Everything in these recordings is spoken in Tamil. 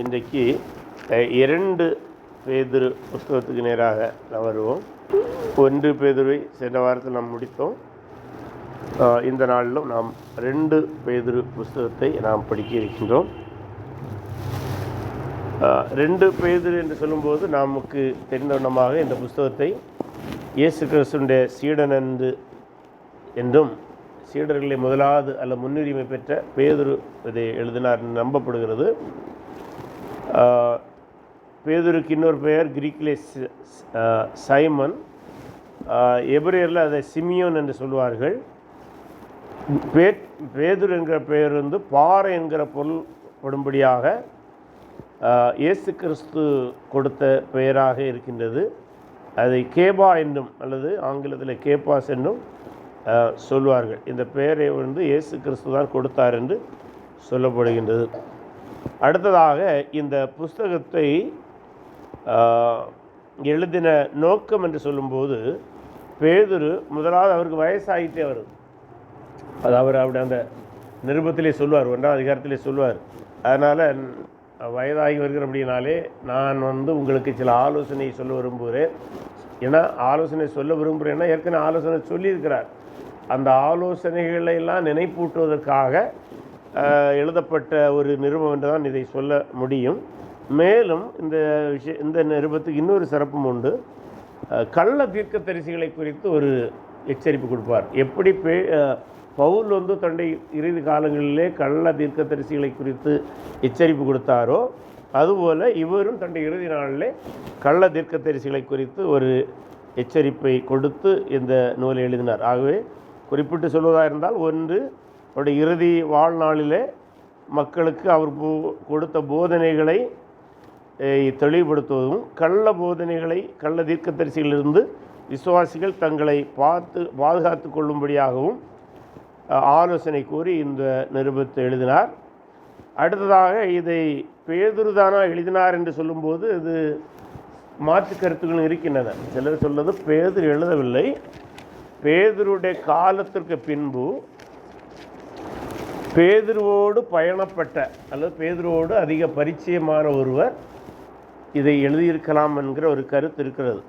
இன்றைக்கு 2 பேதுரு புத்தகத்துக்கு நேராக நாம் வருவோம். 1 பேதுருவை சென்ற வாரத்தில் நாம் முடித்தோம். இந்த நாளிலும் நாம் 2 பேதுரு புத்தகத்தை நாம் படிக்க இருக்கின்றோம். 2 பேதுரு என்று சொல்லும்போது நமக்கு தெரிந்தவண்ணமாக இந்த புத்தகத்தை இயேசு கிறிஸ்துவினுடைய சீடன் என்றும் சீடர்களை முதலாவது அல்ல முன்னுரிமை பெற்ற பேதுரு இதை எழுதினார் நம்பப்படுகிறது. பேதுருக்கு இன்னொரு பெயர் கிரீக்கிலே சைமன், எபிரேயரில் அதை சிமியோன் என்று சொல்வார்கள். பேதுரு என்கிற பெயர் பாறை என்கிற பொருள்படும்படியாக இயேசு கிறிஸ்து கொடுத்த பெயராக இருக்கின்றது. அதை கேபா என்றும் அல்லது ஆங்கிலத்தில் கேபாஸ் என்றும் சொல்வார்கள். இந்த பெயரை இயேசு கிறிஸ்து தான் கொடுத்தார் என்று சொல்லப்படுகின்றது. அடுத்ததாக இந்த புஸ்தகத்தை எழுதின நோக்கம் என்று சொல்லும்போது, பேதுரு முதலாவது அவருக்கு வயசாகிட்டே வருது. அது அவர் அப்படி அந்த நிருபத்திலே சொல்வார், 1ஆம் அதிகாரத்திலே சொல்வார். அதனால் வயதாகி வருகிற அப்படின்னாலே நான் உங்களுக்கு சில ஆலோசனை சொல்ல விரும்புகிறேன். ஏன்னா ஆலோசனை சொல்ல விரும்புகிறேன்னா ஏற்கனவே ஆலோசனை சொல்லியிருக்கிறார். அந்த ஆலோசனைகளெல்லாம் நினைப்பூட்டுவதற்காக எழுதப்பட்ட ஒரு நிருபம் என்று தான் இதை சொல்ல முடியும். மேலும் இந்த நிருபத்துக்கு இன்னொரு சிறப்பும் உண்டு. கள்ள தீர்க்கதரிசிகளை குறித்து ஒரு எச்சரிப்பு கொடுப்பார். எப்படி பவுல் தன்னுடைய இறுதி காலங்களிலே கள்ள தீர்க்கதரிசிகளை குறித்து எச்சரிப்பு கொடுத்தாரோ, அதுபோல் இவரும் தன்னுடைய இறுதி நாளிலே கள்ள தீர்க்கதரிசிகளை குறித்து ஒரு எச்சரிப்பை கொடுத்து இந்த நூலை எழுதினார். ஆகவே குறிப்பிட்டு சொல்வதாக இருந்தால், ஒன்று அவருடைய இறுதி வாழ்நாளிலே மக்களுக்கு அவர் கொடுத்த போதனைகளை தெளிவுபடுத்துவதும், கள்ள தீர்க்கதரிசிகளிலிருந்து விசுவாசிகள் தங்களை பாதுகாத்து கொள்ளும்படியாகவும் ஆலோசனை கூறி இந்த நிருபத்தை எழுதினார். அடுத்ததாக இதை பேதுருதானா எழுதினார் என்று சொல்லும்போது இது மாற்று கருத்துக்கள் இருக்கின்றன. சிலர் சொல்வது பேதுரு எழுதவில்லை, பேதுருடைய காலத்திற்கு பின்பு பேதுருவோடு பயணப்பட்ட அல்லது பேதுருவோடு அதிக பரிச்சயமான ஒருவர் இதை எழுதியிருக்கலாம் என்கிற ஒரு கருத்து இருக்கிறது.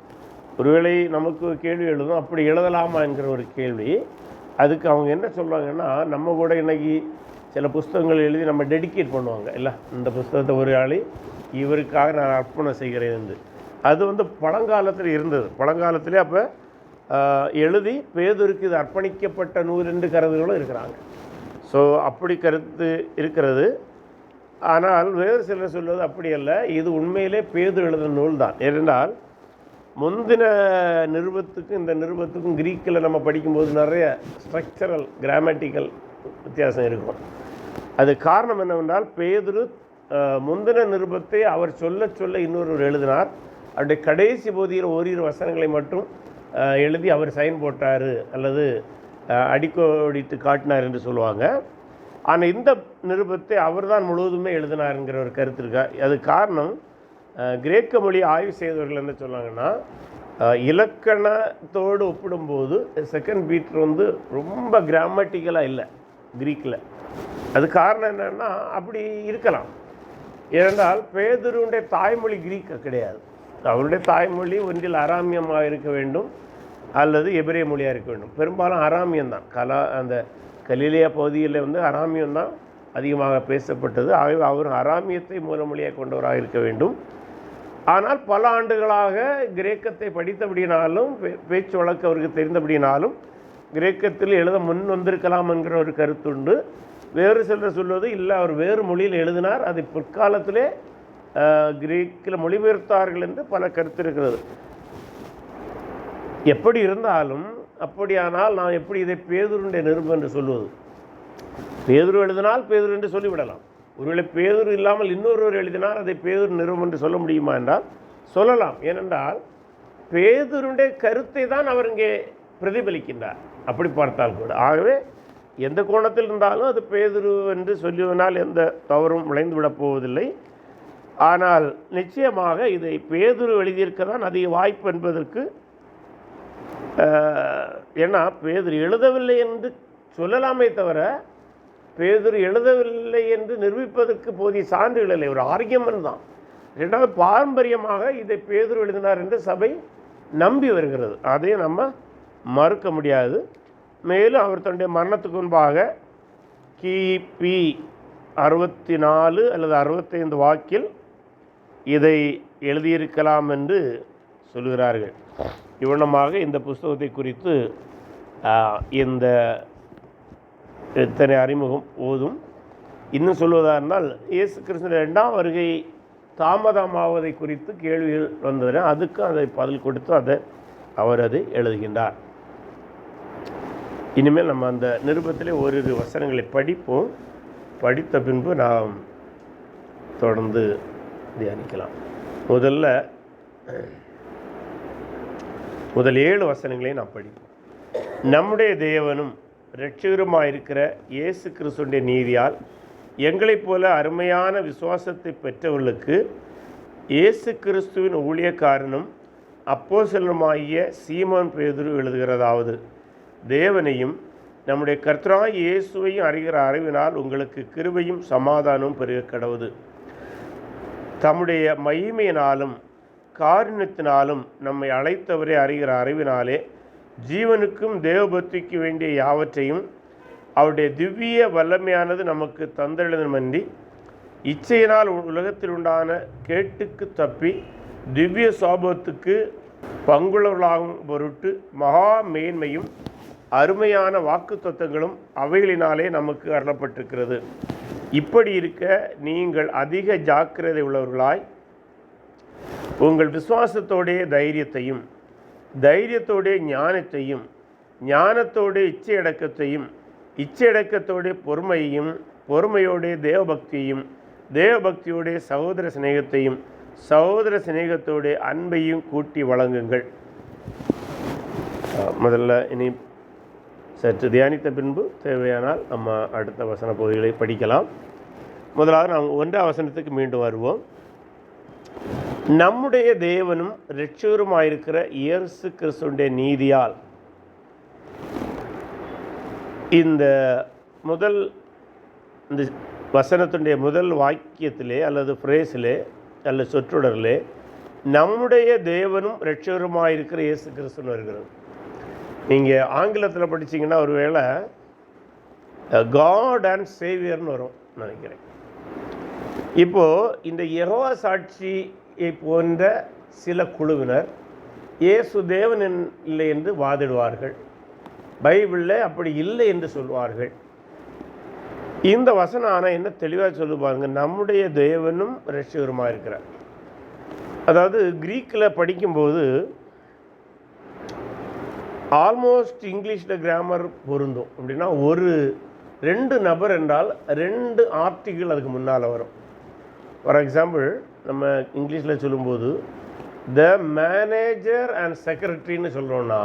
ஒருவேளை நமக்கு கேள்வி எழுதும், அப்படி எழுதலாமா என்கிற ஒரு கேள்வி. அதுக்கு அவங்க என்ன சொல்கிறாங்கன்னா, நம்ம கூட இன்றைக்கி சில புஸ்தகங்கள் எழுதி நம்ம டெடிகேட் பண்ணுவாங்க இல்லை, இந்த புஸ்தகத்தை ஒரு ஆளி இவருக்காக நான் அர்ப்பணம் செய்கிறேன் என்று. அது பழங்காலத்தில் இருந்தது. பழங்காலத்திலே அப்போ எழுதி பேதுருக்கு இது அர்ப்பணிக்கப்பட்ட நூல் என்று கருதுகளும் இருக்கிறாங்க. ஸோ அப்படி கருத்து இருக்கிறது. ஆனால் வேறு சிலர் சொல்வது அப்படி அல்ல, இது உண்மையிலே பேதுரு எழுதின நூல் தான். ஏனென்றால் முந்தின நிருபத்துக்கும் இந்த நிருபத்துக்கும் கிரீக்கில் நம்ம படிக்கும்போது நிறைய ஸ்ட்ரக்சரல் கிராமட்டிக்கல் வித்தியாசம் இருக்கும். அது காரணம் என்னவென்றால், பேதுரு முந்தின நிருபத்தை அவர் சொல்ல இன்னொருவர் எழுதினார். அவருடைய கடைசி பகுதியில் ஓரிரு வசனங்களை மட்டும் எழுதி அவர் சைன் போட்டார் அல்லது அடிக்கோடிட்டு காட்டினார் என்று சொல்லுவாங்க. ஆனால் இந்த நிருபத்தை அவர் தான் முழுவதுமே எழுதினாருங்கிற ஒரு கருத்து இருக்கா. அது காரணம், கிரேக்க மொழி ஆய்வு செய்தவர்கள் என்ன சொன்னாங்கன்னா, இலக்கணத்தோடு ஒப்பிடும்போது 2 பீட்டர் ரொம்ப கிராமட்டிக்கலாக இல்லை கிரீக்கில். அது காரணம் என்னென்னா அப்படி இருக்கலாம். ஏனென்றால் பேதுருடைய தாய்மொழி கிரீக்க கிடையாது. அவருடைய தாய்மொழி ஒன்றில் அராமியமாக இருக்க வேண்டும் அல்லது எபிரேய மொழியாக இருக்க வேண்டும். பெரும்பாலும் அராமியம் தான். அந்த கலிலேயா பகுதியில் அராமியம் தான் அதிகமாக பேசப்பட்டது. ஆகவே அவர் அராமியத்தை மூலமொழியாக கொண்டவராக இருக்க வேண்டும். ஆனால் பல ஆண்டுகளாக கிரேக்கத்தை படித்தபடினாலும் பேச்சு வழக்கு அவருக்கு தெரிந்தபடினாலும் கிரேக்கத்தில் எழுத வந்திருக்கலாம் என்கிற ஒரு கருத்துண்டு. வேறு சிலர் சொல்வது இல்லை, அவர் வேறு மொழியில் எழுதினார், அதை பிற்காலத்திலே கிரேக்கில் மொழிபெயர்த்தார்கள் என்று பல கருத்து இருக்கிறது. எப்படி இருந்தாலும் அப்படியானால் நான் எப்படி இதை பேதுருடைய நிருபம் என்று சொல்வது? பேதுரு எழுதினால் பேதுரு என்று சொல்லிவிடலாம். ஒருவேளை பேதுரு இல்லாமல் இன்னொருவர் எழுதினால் அதை பேதுரு நிருபம் என்று சொல்ல முடியுமா என்றால் சொல்லலாம். ஏனென்றால் பேதுருடைய கருத்தை தான் அவர் இங்கே பிரதிபலிக்கின்றார், அப்படி பார்த்தால் கூட. ஆகவே எந்த கோணத்தில் இருந்தாலும் அது பேதுரு என்று சொல்லுவதனால் எந்த தவறும் விளைந்து விடப் போவதில்லை. ஆனால் நிச்சயமாக இதை பேதுரு எழுதியிருக்க தான் அதிக வாய்ப்பு என்பதற்கு. ஏன்னா பேதுரு எழுதவில்லை என்று சொல்லலாமே தவிர பேதுரு எழுதவில்லை என்று நிரூபிப்பதற்கு போதிய சான்றுகள் இல்லை, ஒரு ஆர்கியமெண்ட் தான். ரெண்டாவது, பாரம்பரியமாக இதை பேதுரு எழுதினார் என்று சபை நம்பி வருகிறது, அதையும் நம்ம மறுக்க முடியாது. மேலும் அவர் தன்னுடைய மரணத்துக்கு முன்பாக கிபி 64 அல்லது 65 வாக்கில் இதை எழுதியிருக்கலாம் என்று சொல்கிறார்கள். இவ்வளமாக இந்த புஸ்தகத்தை குறித்து இந்த இத்தனை அறிமுகம் போதும். இன்னும் சொல்வதாக இருந்தால், இயேசு கிறிஸ்துவின் 2ஆம் வருகை தாமதமாவதை குறித்து கேள்விகள் வந்தது. அதுக்கும் அதை பதில் கொடுத்து அவர் அதை எழுதுகின்றார். இனிமேல் நம்ம அந்த நிருபத்திலே ஓரிரு வசனங்களை படிப்போம். படித்த பின்பு நாம் தொடர்ந்து தியானிக்கலாம். முதல் 7 வசனங்களை நாம் படிப்போம். நம்முடைய தேவனும் இரட்சகருமாயிருக்கிற இயேசு கிறிஸ்துவின் நீதியால் எங்களைப் போல அருமையான விசுவாசத்தை பெற்றவர்களுக்கு இயேசு கிறிஸ்துவின் ஊழியக்காரனும் அப்போஸ்தலனுமாகிய சீமோன் பேதுரு எழுதுகிறதாவது, தேவனையும் நம்முடைய கர்த்தராகிய இயேசுவையும் அறிகிற அறிவினால் உங்களுக்கு கிருபையும் சமாதானமும் பெருக கடவுது. தம்முடைய மகிமையினாலும் காருண்யத்தினாலும் நம்மை அழைத்தவரை அறிகிற அறிவினாலே ஜீவனுக்கும் தேவபக்திக்கு வேண்டிய யாவற்றையும் அவருடைய திவ்ய வல்லமையானது நமக்கு தந்தெழுதமன்றி இச்சையினால் உலகத்தில் உண்டான கேட்டுக்கு தப்பி திவ்ய சாபத்துக்கு பங்குள்ளவர்களாகும் பொருட்டு மகா மேன்மையும் அருமையான வாக்குத்தத்தங்களும் அவைகளினாலே நமக்கு அருளப்பட்டிருக்கிறது. இப்படி இருக்க நீங்கள் அதிக ஜாக்கிரதை உள்ளவர்களாய் உங்கள் விசுவாசத்தோடைய தைரியத்தையும், தைரியத்தோடைய ஞானத்தையும், ஞானத்தோடைய இச்சையடக்கத்தையும், இச்சையடக்கத்தோடைய பொறுமையையும், பொறுமையோடைய தேவபக்தியையும், தேவபக்தியோடைய சகோதர சிநேகத்தையும், சகோதர சிநேகத்தோடைய அன்பையும் கூட்டி வழங்குங்கள். முதல்ல இனி சற்று தியானித்த பின்பு தேவையானால் நம்ம அடுத்த வசன பகுதிகளை படிக்கலாம். முதலாவது நாம் 1ஆம் வசனத்துக்கு மீண்டும் வருவோம். நம்முடைய தேவனும் இரட்சகருமாயிருக்கிற இயேசு கிறிஸ்துவின் நீதியால். இந்த வசனத்தினுடைய முதல் வாக்கியத்திலே அல்லது ஃப்ரேஸிலே அல்லது சொற்றொடரிலே நம்முடைய தேவனும் இரட்சகருமாயிருக்கிற இயேசு கிறிஸ்துன்னு வருகிறது. நீங்கள் ஆங்கிலத்தில் படித்தீங்கன்னா ஒருவேளை காட் அண்ட் சேவியர்னு வரும் நினைக்கிறேன். இப்போது இந்த யெகோவா சாட்சியை போன்ற சில குழுவினர் இயேசு தேவன் இல்லை என்று வாதிடுவார்கள், பைபிளில் அப்படி இல்லை என்று சொல்வார்கள். இந்த வசனம் ஆனால் என்ன தெளிவாக சொல்லுவாங்க, நம்முடைய தேவனும் இரட்சகருமாக இருக்கிறார். அதாவது கிரீக்கில் படிக்கும்போது ஆல்மோஸ்ட் இங்கிலீஷில் கிராமர் பொருந்தும். அப்படின்னா 2 நபர் என்றால் 2 ஆர்டிகிள் அதுக்கு முன்னால் வரும். ஃபார் எக்ஸாம்பிள் நம்ம இங்கிலீஷில் சொல்லும்போது த மேனேஜர் அண்ட் செக்ரட்டரின்னு சொல்கிறோன்னா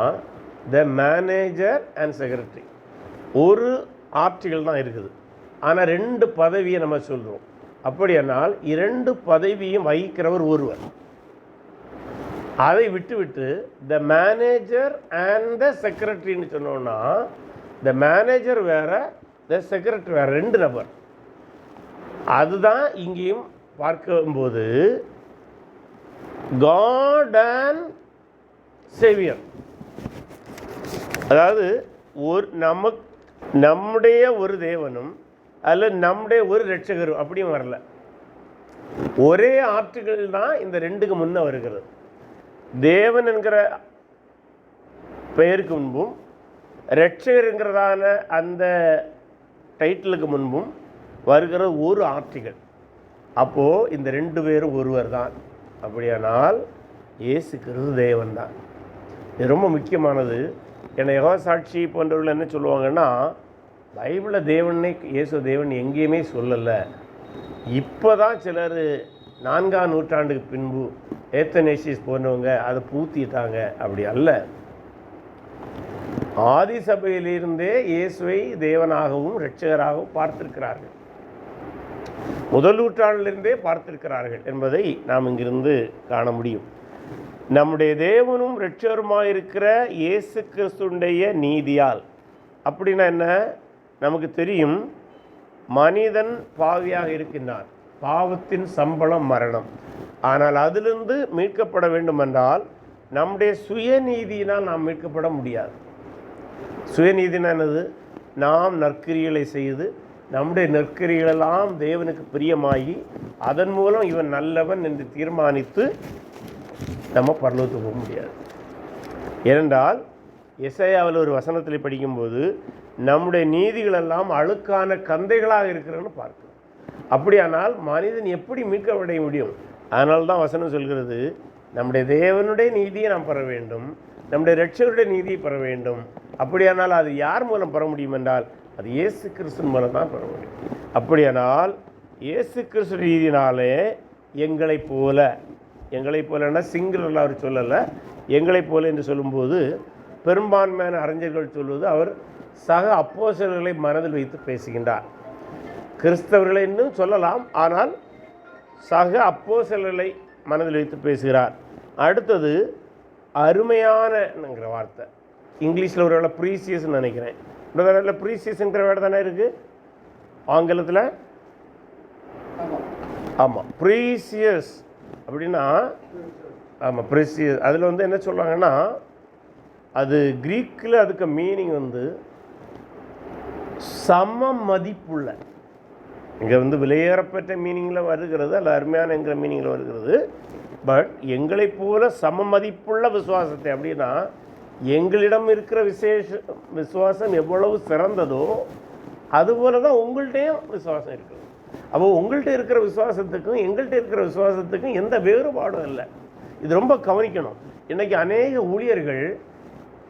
த மேனேஜர் அண்ட் செக்ரட்டரி ஒரு ஆர்டிகிள் தான் இருக்குது, ஆனால் 2 பதவியை நம்ம சொல்கிறோம். அப்படியானால் 2 பதவியும் வகிக்கிறவர் ஒருவர். அதை விட்டு த மேனேஜர் அண்ட் த செக்ரட்டரின்னு சொன்னோன்னா த மேனேஜர் வேறு, த செக்ரட்டரி வேறு, 2 நபர். அதுதான் இங்கேயும் பார்க்கும்போது காட் அண்ட் சேவியர். அதாவது நம்முடைய ஒரு தேவனும் அல்ல நம்முடைய ஒரு இரட்சகரும் அப்படியும் வரல. ஒரே ஆர்டிகிள் தான் இந்த 2க்கு முன்னே வருகிறது. தேவன் என்கிற பெயருக்கு முன்பும் இரட்சகர் என்கிறதான அந்த டைட்டிலுக்கு முன்பும் வருகிற ஒரு ஆர்டிகிள். அப்போது இந்த 2 பேரும் ஒருவர் தான். அப்படியானால் இயேசு கிறிஸ்து தேவன் தான். இது ரொம்ப முக்கியமானது. ஏன்னா யெகோவா சாட்சி போன்றவர்கள் என்ன சொல்லுவாங்கன்னா, பைபிளில் தேவனே இயேசு தேவன் எங்கேயுமே சொல்லலை, இப்போ தான் சிலர் 4ஆம் நூற்றாண்டுக்கு பின்பு ஏத்தனேசிஸ் போன்றவங்க அதை பூத்திட்டாங்க. அப்படி அல்ல. ஆதி சபையிலிருந்தே இயேசுவை தேவனாகவும் இரட்சகராகவும் பார்த்திருக்கிறார்கள். முதல் நூற்றாண்டிலிருந்தே பார்த்திருக்கிறார்கள் என்பதை நாம் இங்கிருந்து காண முடியும். நம்முடைய தேவனும் இரட்சகருமாயிருக்கிற இயேசு கிறிஸ்துடைய நீதியால். அப்படின்னா என்ன? நமக்கு தெரியும், மனிதன் பாவியாக இருக்கின்றான். பாவத்தின் சம்பளம் மரணம். ஆனால் அதிலிருந்து மீட்கப்பட வேண்டும் என்றால் நம்முடைய சுயநீதியினால் நாம் மீட்கப்பட முடியாது. சுயநீதினானது நாம் நற்கிரிகளை செய்து நம்முடைய நற்கிரிகளெல்லாம் தேவனுக்கு பிரியமாகி அதன் மூலம் இவன் நல்லவன் என்று தீர்மானித்து நம்ம பரலோகத்துக்கு போக முடியாது. ஏனென்றால் எசையாவில் ஒரு வசனத்தில் படிக்கும்போது நம்முடைய நீதிகளெல்லாம் அழுக்கான கந்தைகளாக இருக்கிறன்னு பார்க்கணும். அப்படியானால் மனிதன் எப்படி மீட்கப்பட முடியும்? அதனால தான் வசனம் சொல்கிறது, நம்முடைய தேவனுடைய நீதியை நாம் பெற வேண்டும், நம்முடைய இரட்சகருடைய நீதியை பெற வேண்டும். அப்படியானால் அது யார் மூலம் பெற முடியும் என்றால் அது இயேசு கிறிஸ்துவின் மூலம் தான் பெற முடியும். அப்படியானால் இயேசு கிறிஸ்து நீதினாலே எங்களைப் போலன்னா சிங்குலரில் அவர் சொல்லலை, எங்களைப் போல என்று சொல்லும்போது பெரும்பான்மையான அறிஞர்கள் சொல்வது அவர் சக அப்போஸ்தலர்களை மனதில் வைத்து பேசுகின்றார். கிறிஸ்தவர்களை இன்னும் சொல்லலாம், ஆனால் சக அப்போஸ்தலர்களை மனதில் வைத்து பேசுகிறார். அடுத்தது அருமையானங்கிற வார்த்தை, இங்கிலீஷில் ஒரு வேளை ப்ரீசியஸ்ன்னு நினைக்கிறேன், இந்த வேலை ப்ரீசியஸ்ங்கிற வேலை தானே இருக்குது ஆங்கிலத்தில். ஆமாம், ப்ரீசியஸ் அப்படின்னா, ஆமாம் ப்ரீசியஸ். அதில் வந்து என்ன சொல்கிறாங்கன்னா, அது கிரீக்கில் அதுக்கு மீனிங் வந்து சம மதிப்புள்ள. இங்கே வந்து விலையேறப்பட்ட மீனிங்கில் வருகிறது, அல்ல அருமையானங்கிற மீனிங்கில் வருகிறது. பட் எங்களைப் போல சம மதிப்புள்ள விசுவாசத்தை, அப்படின்னா எங்களிடம் இருக்கிற விசுவாசம் எவ்வளவு சிறந்ததோ அதுபோல தான் உங்கள்கிட்டையும் விசுவாசம் இருக்குது. அப்போ உங்கள்கிட்ட இருக்கிற விசுவாசத்துக்கும் எங்கள்கிட்ட இருக்கிற விசுவாசத்துக்கும் எந்த வேறுபாடும் இல்லை. இது ரொம்ப கவனிக்கணும். இன்றைக்கி அநேக ஊழியர்கள்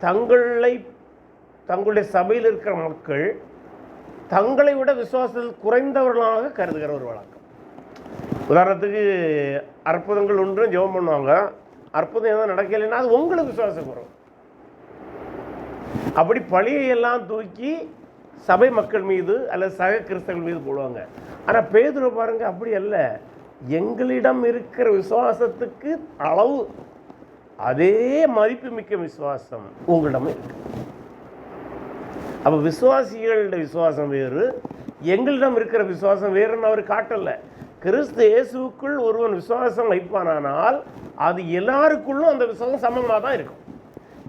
தங்களுடைய சபையில் இருக்கிற மக்கள் தங்களை விட விசுவாசத்தில் குறைந்தவர்களாக கருதுகிற ஒரு வழக்கம். உதாரணத்துக்கு அற்புதங்கள் ஒன்றும் ஜெபம் பண்ணுவாங்க, அற்புதம் எதுவும் நடக்கலைன்னா அது உங்களுக்கு விசுவாசம் குறைவு. அப்படி பழியெல்லாம் தூக்கி சபை மக்கள் மீது அல்லது சக கிறிஸ்தவர்கள் மீது போடுவாங்க. ஆனால் பேதுரு பாருங்க, அப்படி அல்ல. எங்களிடம் இருக்கிற விசுவாசத்துக்கு அளவு அதே மதிப்புமிக்க விசுவாசம் உங்களிடம் இருக்கு. அப்போ விசுவாசிகளோட விசுவாசம் வேறு, எங்களிடம் இருக்கிற விசுவாசம் வேறுன்னு அவர் காட்டலை. கிறிஸ்து இயேசுக்குள் ஒருவன் விசுவாசம் வைப்பானால் அது எல்லாருக்குள்ளும் அந்த விசுவாசம் சமமாக தான் இருக்கும்.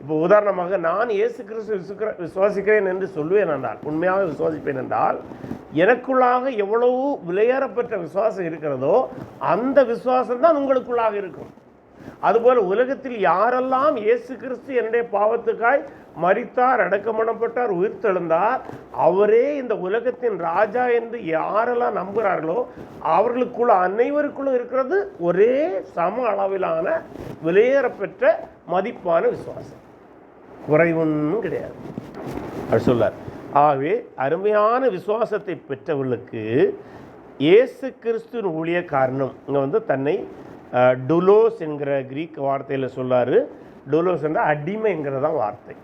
இப்போ உதாரணமாக நான் இயேசு கிறிஸ்து விசுவாசிக்கிறேன் என்று சொல்வேன் என்றால், உண்மையாக விசுவாசிப்பேன் என்றால், எனக்குள்ளாக எவ்வளவு விலையேறப்பட்ட விசுவாசம் இருக்கிறதோ அந்த விசுவாசம் தான் உங்களுக்குள்ளாக இருக்கும். அதுபோல் உலகத்தில் யாரெல்லாம் இயேசு கிறிஸ்து என்னுடைய பாவத்துக்காய் மரித்தார், அடக்கம் பண்ணப்பட்டார், உயிர்த்தெழுந்தார், அவரே இந்த உலகத்தின் ராஜா என்று யாரெல்லாம் நம்புகிறார்களோ அவர்களுக்குள்ள அனைவருக்குள்ளும் இருக்கிறது ஒரே சம அளவிலான விலையேறப்பெற்ற மதிப்பான விசுவாசம், குறைவொன்றும் கிடையாது அப்படி சொல்லார். ஆகவே அருமையான விசுவாசத்தை பெற்றவர்களுக்கு இயேசு கிறிஸ்துவின் ஊழிய காரணம் இங்கே வந்து தன்னை டுலோஸ் என்கிற கிரீக் வார்த்தையில் சொல்லார். டுலோஸ் என்ற அடிமைங்கிறதான் வார்த்தை.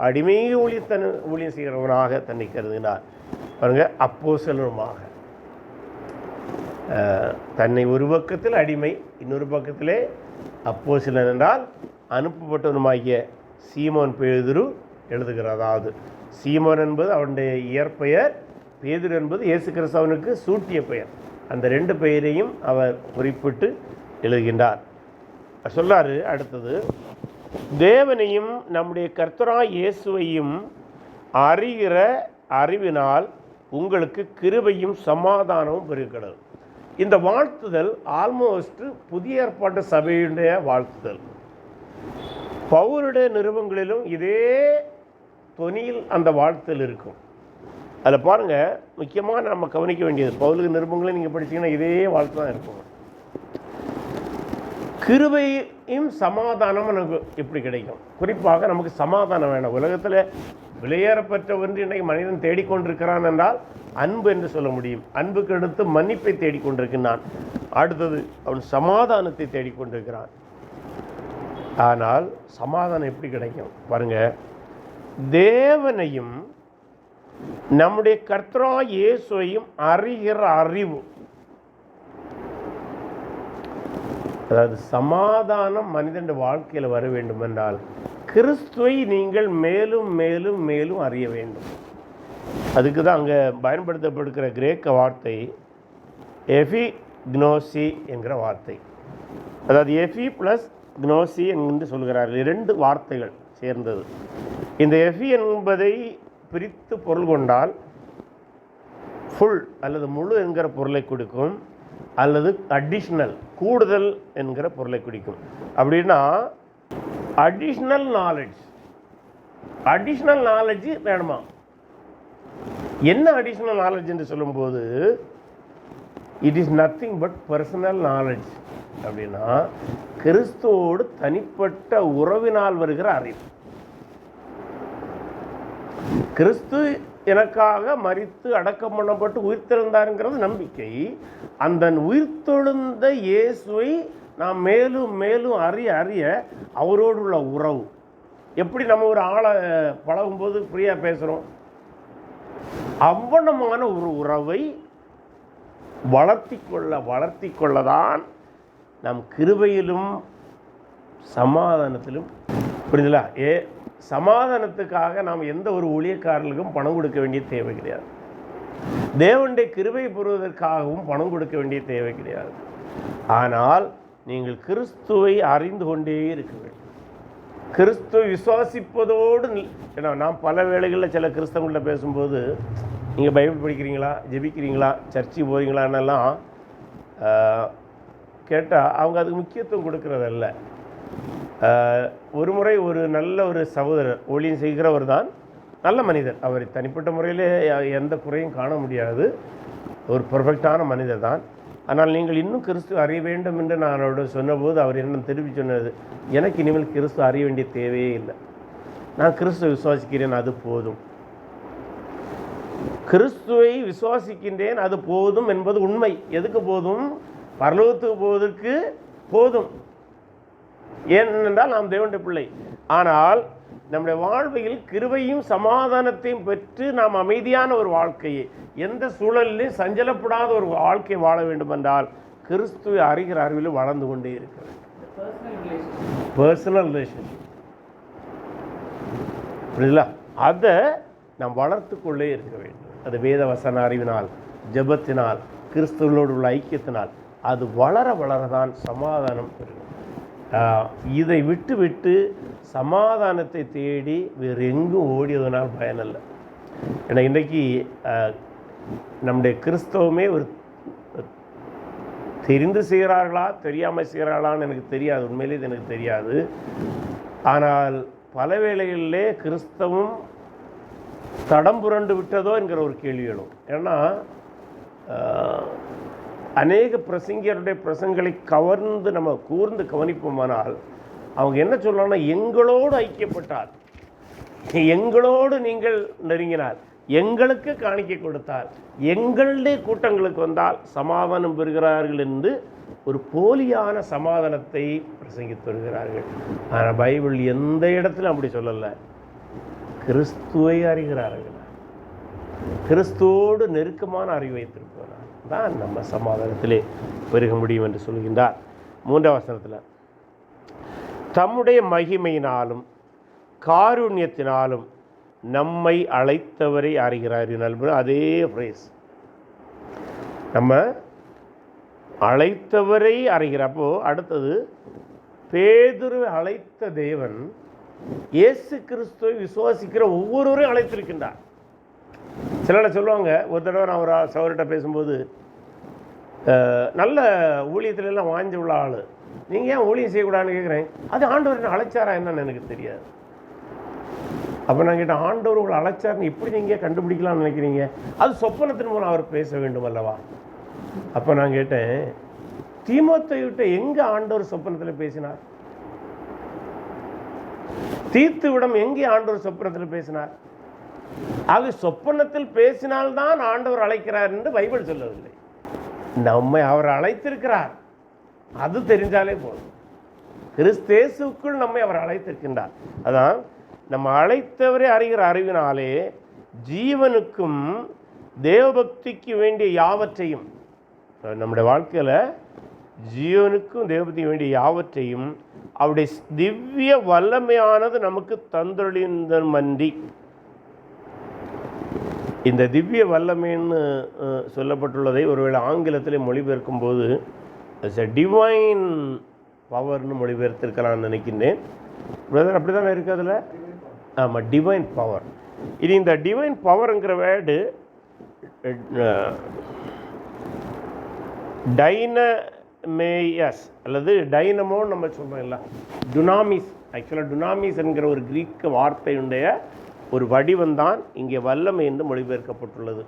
அடிமை ஊழியம் செய்கிறவனாக தன்னை கருதினார். பாருங்க, அப்போஸ்தலருமாக தன்னை ஒரு பக்கத்தில் அடிமை, இன்னொரு பக்கத்திலே அப்போஸ்தலன் என்றால் அனுப்பப்பட்டவனுமாகிய சீமோன் பேதுரு எழுதுகிறார். அதாவது சீமோன் என்பது அவனுடைய இயற்பெயர், பேதுரு என்பது இயேசு கிறிஸ்துவுக்கு சூட்டிய பெயர். அந்த ரெண்டு பெயரையும் அவர் குறிப்பிட்டு எழுதுகின்றார். சொல்லாரு. அடுத்தது, தேவனையும் நம்முடைய கர்த்தராய் இயேசுவையும் அறிகிற அறிவினால் உங்களுக்கு கிருபையும் சமாதானமும் பெருகிறது. இந்த வாழ்த்துதல் ஆல்மோஸ்ட் புதிய ஏற்பாட்டு சபையுடைய வாழ்த்துதல். பவுலுடைய நிருபங்களிலும் இதே தொனியில் அந்த வாழ்த்துதல் இருக்கும். அதில் பாருங்கள், முக்கியமாக நம்ம கவனிக்க வேண்டியது, பவுலுக்கு நிருபங்களையும் நீங்கள் படிச்சீங்கன்னா இதே வாழ்த்து தான் இருக்கும். கிருபையும் சமாதானம் நமக்கு எப்படி கிடைக்கும்? குறிப்பாக நமக்கு சமாதானம் வேணும். உலகத்தில் விலையேறப்பட்ட ஒன்று இன்றைக்கு மனிதன் தேடிக்கொண்டிருக்கிறான் என்றால் அன்பு என்று சொல்ல முடியும். அன்புக்கு அடுத்து மன்னிப்பை தேடிக்கொண்டிருக்கிறான். அடுத்தது அவன் சமாதானத்தை தேடிக்கொண்டிருக்கிறான். ஆனால் சமாதானம் எப்படி கிடைக்கும் பாருங்க, தேவனையும் நம்முடைய கர்த்தராகிய இயேசுவையும் அறிகிற அறிவு. அதாவது சமாதானம் மனிதன் வாழ்க்கையில் வர வேண்டும் என்றால் கிறிஸ்துவை நீங்கள் மேலும் மேலும் மேலும் அறிய வேண்டும். அதுக்கு தான் அங்கே பயன்படுத்தப்படுகிற கிரேக்க வார்த்தை எபிக்னோசி என்கிற வார்த்தை. அதாவது எஃபி ப்ளஸ் க்னோசி என்று சொல்கிறார்கள், 2 வார்த்தைகள் சேர்ந்தது. இந்த எஃபி என்பதை பிரித்து பொருள் கொண்டால் ஃபுல் அல்லது முழு என்கிற பொருளை கொடுக்கும், அல்லது அடிஷ்னல் கூடுதல் என்கிற பொருளை குறிக்கும். அப்படின்னா அடிஷ்னல் நாலேஜ் வேணுமா? என்ன அடிஷ்னல் நாலேஜ் என்று சொல்லும்போது it is nothing but personal knowledge. அப்படின்னா கிறிஸ்துவோடு தனிப்பட்ட உறவினால் வருகிற அறிவு. கிறிஸ்து எனக்காக மரித்து அடக்கம் பண்ணப்பட்டு உயிர்த்தெழுந்தாருங்கிறது நம்பிக்கை. அந்த உயிர்த்தெழுந்த இயேசுவை நாம் மேலும் மேலும் அறிய அவரோடு உள்ள உறவு. எப்படி நம்ம ஒரு ஆளை பழகும்போது ஃப்ரீயாக பேசுகிறோம், அவ்வளமான ஒரு உறவை வளர்த்தி கொள்ளதான் நம் கிருபையிலும் சமாதானத்திலும், புரியுதுங்களா? சமாதானத்துக்காக நாம் எந்த ஒரு ஊழியக்காரர்களுக்கும் பணம் கொடுக்க வேண்டிய தேவை கிடையாது. தேவனுடைய கிருபை பெறுவதற்காகவும் பணம் கொடுக்க வேண்டிய தேவை கிடையாது. ஆனால் நீங்கள் கிறிஸ்துவை அறிந்து கொண்டே இருக்க வேண்டும். கிறிஸ்துவை விசுவாசிப்பதோடு, ஏன்னா நான் பல வேளைகளில் சில கிறிஸ்தவங்கள்ட்ட பேசும்போது, நீங்கள் பைபிள் படிக்கிறீங்களா, ஜெபிக்கிறீங்களா, சர்ச்சுக்கு போகிறீங்களான்னெல்லாம் கேட்டால் அவங்க அதுக்கு முக்கியத்துவம் கொடுக்கறதல்ல. ஒரு முறை ஒரு நல்ல ஒரு சகோதரர், ஊழியம் செய்கிறவர் தான், நல்ல மனிதர், அவர் தனிப்பட்ட முறையிலே எந்த குறையும் காண முடியாது, ஒரு பெர்ஃபெக்டான மனிதர் தான். ஆனால் நீங்கள் இன்னும் கிறிஸ்து அறிய வேண்டும் என்று நான் அவரோட சொன்னபோது அவர் என்ன திருப்பி சொன்னது, எனக்கு இனிமேல் கிறிஸ்து அறிய வேண்டிய தேவையே இல்லை, நான் கிறிஸ்துவை விசுவாசிக்கிறேன், அது போதும். கிறிஸ்துவை விசுவாசிக்கின்றேன், அது போதும் என்பது உண்மை. எதுக்கு போதும்? பரலோகத்துக்கு போவதற்கு போதும். ஏனென்றால் நாம் தேவனுடைய பிள்ளை. ஆனால் நம்முடைய வாழ்வையில் கிருபையும் சமாதானத்தையும் பெற்று நாம் அமைதியான ஒரு வாழ்க்கையை, எந்த சூழலிலும் சஞ்சலப்படாத ஒரு வாழ்க்கை வாழ வேண்டும் என்றால் கிறிஸ்துவை அறிகிற அறிவில் வளர்ந்து கொண்டே இருக்க வேண்டும். பர்சனல் ரிலேஷன்ஷிப், புரியுதுங்களா? அதை நாம் வளர்த்து கொள்ளே இருக்க வேண்டும். அது வேத வசன அறிவினால், ஜெபத்தினால், கிறிஸ்துவோடு உள்ள ஐக்கியத்தினால் அது வளர வளரதான் சமாதானம் பெறும். இதை விட்டு சமாதானத்தை தேடி வேறு எங்கும் ஓடியதனால் பயனில்லை. ஏன்னா இன்றைக்கி நம்முடைய கிறிஸ்தவமே ஒரு தெரிந்து செய்கிறார்களா தெரியாமல் செய்கிறார்களான்னு எனக்கு தெரியாது, உண்மையிலே இது எனக்கு தெரியாது. ஆனால் பல வேளைகளிலே கிறிஸ்தவம் தடம் புரண்டு விட்டதோ என்கிற ஒரு கேள்வி எழும். ஏன்னா அநேக பிரசங்கியருடைய பிரசங்களை கவர்ந்து நம்ம கூர்ந்து கவனிப்போமானால் அவங்க என்ன சொல்லலாம்னா, எங்களோடு ஐக்கியப்பட்டால், எங்களோடு நீங்கள் நெருங்கினால், எங்களுக்கு காணிக்கை கொடுத்தால், எங்களுடைய கூட்டங்களுக்கு வந்தால் சமாதானம் பெறுகிறார்கள் என்று ஒரு போலியான சமாதானத்தை பிரசங்கித்து வருகிறார்கள். ஆனால் பைபிள் எந்த இடத்துலையும் அப்படி சொல்லலை. கிறிஸ்துவை அறிகிறார்கள், கிறிஸ்துவோடு நெருக்கமான அறிவு வைத்திருப்பவர்கள் தான் நம்ம சமாதானத்திலே பெருக முடியும் என்று சொல்கின்றார். 3ஆம் வசனத்தில், தம்முடைய மகிமையினாலும் காருண்யத்தினாலும் நம்மை அழைத்தவரை அறிகிறார். அதே ஃப்ரேஸ், நம்ம அழைத்தவரை அறிகிறப்போ அடுத்தது பேதுருவை அழைத்த தேவன் இயேசு கிறிஸ்துவை விசுவாசிக்கிற ஒவ்வொருவரையும் அழைத்திருக்கின்றார். சிலரை சொல்லுவாங்க, ஒரு தடவை நான் ஒரு சகோதரர்கிட்ட பேசும்போது, நல்ல ஊழியத்துலலாம் வாங்கி உள்ள ஆள், நீங்கள் ஏன் ஊழியம் செய்யக்கூடாதுன்னு கேட்குறேன். அது ஆண்டவர் என்ன அழைச்சாரா என்னன்னு எனக்கு தெரியாது. அப்போ நான் கேட்டேன், ஆண்டவர் உங்களை அழைச்சார்னு எப்படி நீங்கள் கண்டுபிடிக்கலாம்னு நினைக்கிறீங்க? அது சொப்பனத்தின் மூலம் அவர் பேச வேண்டும் அல்லவா? அப்போ நான் கேட்டேன், தீமோத்தேயுவிட்ட எங்கே ஆண்டவர் சொப்பனத்தில் பேசினார்? தீத்துவிடம் எங்கே ஆண்டவர் சொப்பனத்தில் பேசினார்? ஆக சொப்பனத்தில் பேசினால்தான் ஆண்டவர் அழைக்கிறார் என்று பைபிள் சொல்லவில்லை. நம்மை அவர் அழைத்திருக்கிறார், அது தெரிஞ்சாலே போதும். கிறிஸ்தேசுக்குள் நம்மை அவர் அழைத்திருக்கின்றார். அதான் நம்ம அழைத்தவரை அறிகிற அறிவினாலே ஜீவனுக்கும் தேவபக்திக்கு வேண்டிய யாவற்றையும், நம்முடைய வாழ்க்கையில் ஜீவனுக்கும் தேவபக்திக்கு வேண்டிய யாவற்றையும் அவருடைய திவ்ய வல்லமையானது நமக்கு தந்தொழிந்தமன்றி. இந்த திவ்ய வல்லமைன்னு சொல்லப்பட்டுள்ளதை ஒருவேளை ஆங்கிலத்திலே மொழிபெயர்க்கும் போது இட்ஸ் எ டிவைன் பவர்னு மொழிபெயர்த்திருக்கலாம்னு நினைக்கின்றேன். பிரதர் அப்படி தானே இருக்குது அதில்? ஆமாம், டிவைன் பவர். இது இந்த டிவைன் பவருங்கிற வேர்டு டைனமேயஸ் அல்லது டைனமோன்னு நம்ம சொல்கிறோம் இல்லை, டுனாமிஸ். ஆக்சுவலாக டுனாமிஸ் என்கிற ஒரு கிரீக்க வார்த்தையுடைய ஒரு வடிவம்தான் இங்கே வல்லமை என்று மொழிபெயர்க்கப்பட்டுள்ளது.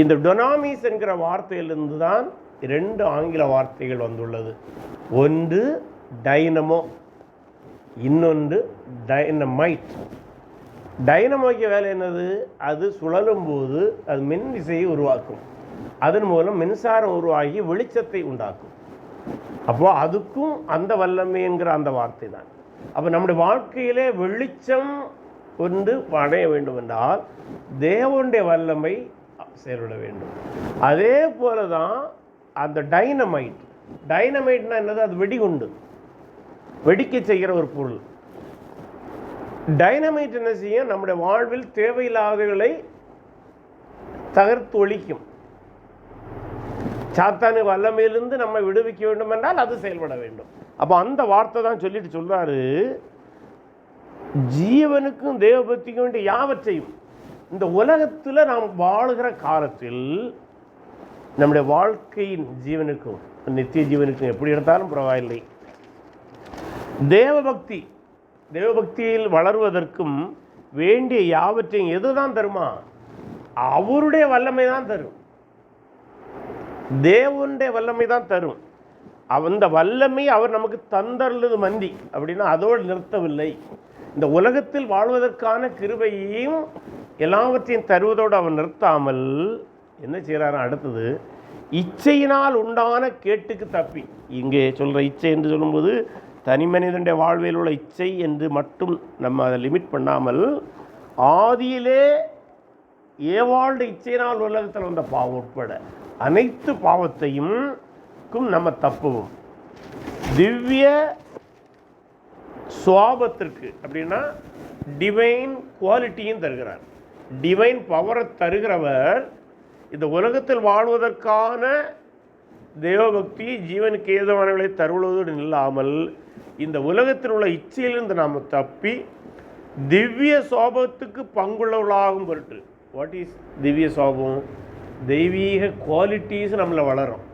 இந்த டொனாமிஸ் என்கிற வார்த்தையிலிருந்து தான் 2 ஆங்கில வார்த்தைகள் வந்துள்ளது. ஒன்று டைனமோ, இன்னொன்று டைனமைட். டைனமோக்கு வேலை என்னது? அது சுழலும் போது அது மின் விசையை உருவாக்கும், அதன் மூலம் மின்சாரம் உருவாகி வெளிச்சத்தை உண்டாக்கும். அப்போது அதுக்கும் அந்த வல்லமைங்கிற அந்த வார்த்தை தான். அப்போ நம்முடைய வாழ்க்கையிலே வெளிச்சம் ஒன்று அடைய வேண்டும் என்றால் தேவனுடைய வல்லமை செயல்பட வேண்டும். அதே போல தான் அந்த டைனமைட்னா என்னது? அது வெடிகுண்டு, வெடிக்க செய்கிற ஒரு பொருள். டைனமைட் என்ன செய்யும்? நம்முடைய வாழ்வில் தேவையில்லாதவர்களை தகர்த்து ஒழிக்கும். சாத்தானு வல்லமையிலிருந்து நம்ம விடுவிக்க வேண்டும் என்றால் அது செயல்பட வேண்டும். அப்போ அந்த வார்த்தை தான் சொல்லிட்டு சொல்றாரு, ஜீவனுக்கும் தேவபக்திக்கும் வேண்டிய யாவற்றையும். இந்த உலகத்தில் நாம் வாழுகிற காலத்தில் நம்முடைய வாழ்க்கையின் ஜீவனுக்கும் நித்திய ஜீவனுக்கும் எப்படி எடுத்தாலும் பரவாயில்லை, தேவபக்தியில் வளர்வதற்கும் வேண்டிய யாவற்றையும் எதுதான் தருமா? அவருடைய வல்லமை தான் தரும், தேவனுடைய வல்லமை தான் தரும். அந்த வல்லமை அவர் நமக்கு தந்தருளது மந்தி அப்படின்னா அதோடு நிறுத்தவில்லை. இந்த உலகத்தில் வாழ்வதற்கான கிருபையையும் எல்லாவற்றையும் தருவதோடு அவர் நிறுத்தாமல் என்ன செய்கிறாரு? அடுத்தது இச்சையினால் உண்டான கேட்டுக்கு தப்பி. இங்கே சொல்கிற இச்சை என்று சொல்லும்போது தனி மனிதனுடைய வாழ்வில் உள்ள இச்சை என்று மட்டும் நம்ம அதை லிமிட் பண்ணாமல், ஆதியிலே ஏவாளுடைய இச்சையினால் உலகத்தில் வந்த பாவம் உட்பட அனைத்து பாவத்தையும் நம்ம தப்புவோம். திவ்ய சுவாபத்திற்கு அப்படின்னா டிவைன் குவாலிட்டியும் தருகிறார். டிவைன் பவரை தருகிறவர் இந்த உலகத்தில் வாழ்வதற்கான தேவபக்தி ஜீவனுக்கு ஏதுவானவர்களை தருவதோடு இல்லாமல் இந்த உலகத்தில் உள்ள இச்சையிலிருந்து நாம் தப்பி திவ்ய சோபத்துக்கு பங்குள்ளவர்களாகும் பொருட்டு. வாட் இஸ் திவ்ய சோபம்? தெய்வீக குவாலிட்டிஸ் நம்மளை வளரும்.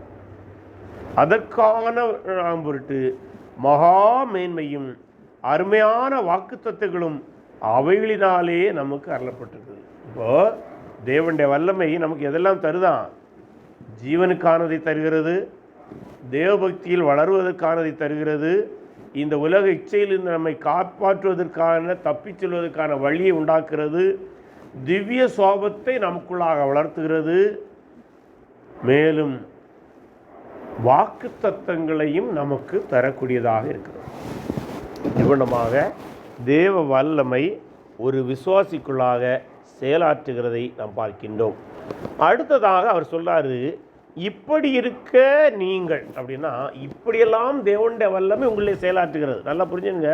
அதற்கான பொருட்டு மகா மேன்மையும் அருமையான வாக்குத்தத்தங்களும் அவைகளினாலே நமக்கு அருளப்பட்டிருக்குது. இப்போது தேவனுடைய வல்லமை நமக்கு எதெல்லாம் தருதான்? ஜீவனுக்கானதை தருகிறது, தேவபக்தியில் வளருவதற்கானதை தருகிறது, இந்த உலக இச்சையிலிருந்து நம்மை காப்பாற்றுவதற்கான தப்பிச் செல்வதற்கான வழியை உண்டாக்குறது, திவ்ய சோபத்தை நமக்குள்ளாக வளர்த்துகிறது, மேலும் வாக்குத்தத்தங்களையும் நமக்கு தரக்கூடியதாக இருக்கிறது. நிபுணமாக தேவ வல்லமை ஒரு விசுவாசிக்குள்ளாக செயலாற்றுகிறதை நாம் பார்க்கின்றோம். அடுத்ததாக அவர் சொல்றாரு, இப்படி இருக்க நீங்கள் அப்படின்னா இப்படியெல்லாம் தேவனுடைய வல்லமை உங்களே செயலாற்றுகிறது. நல்லா புரிஞ்சுங்க,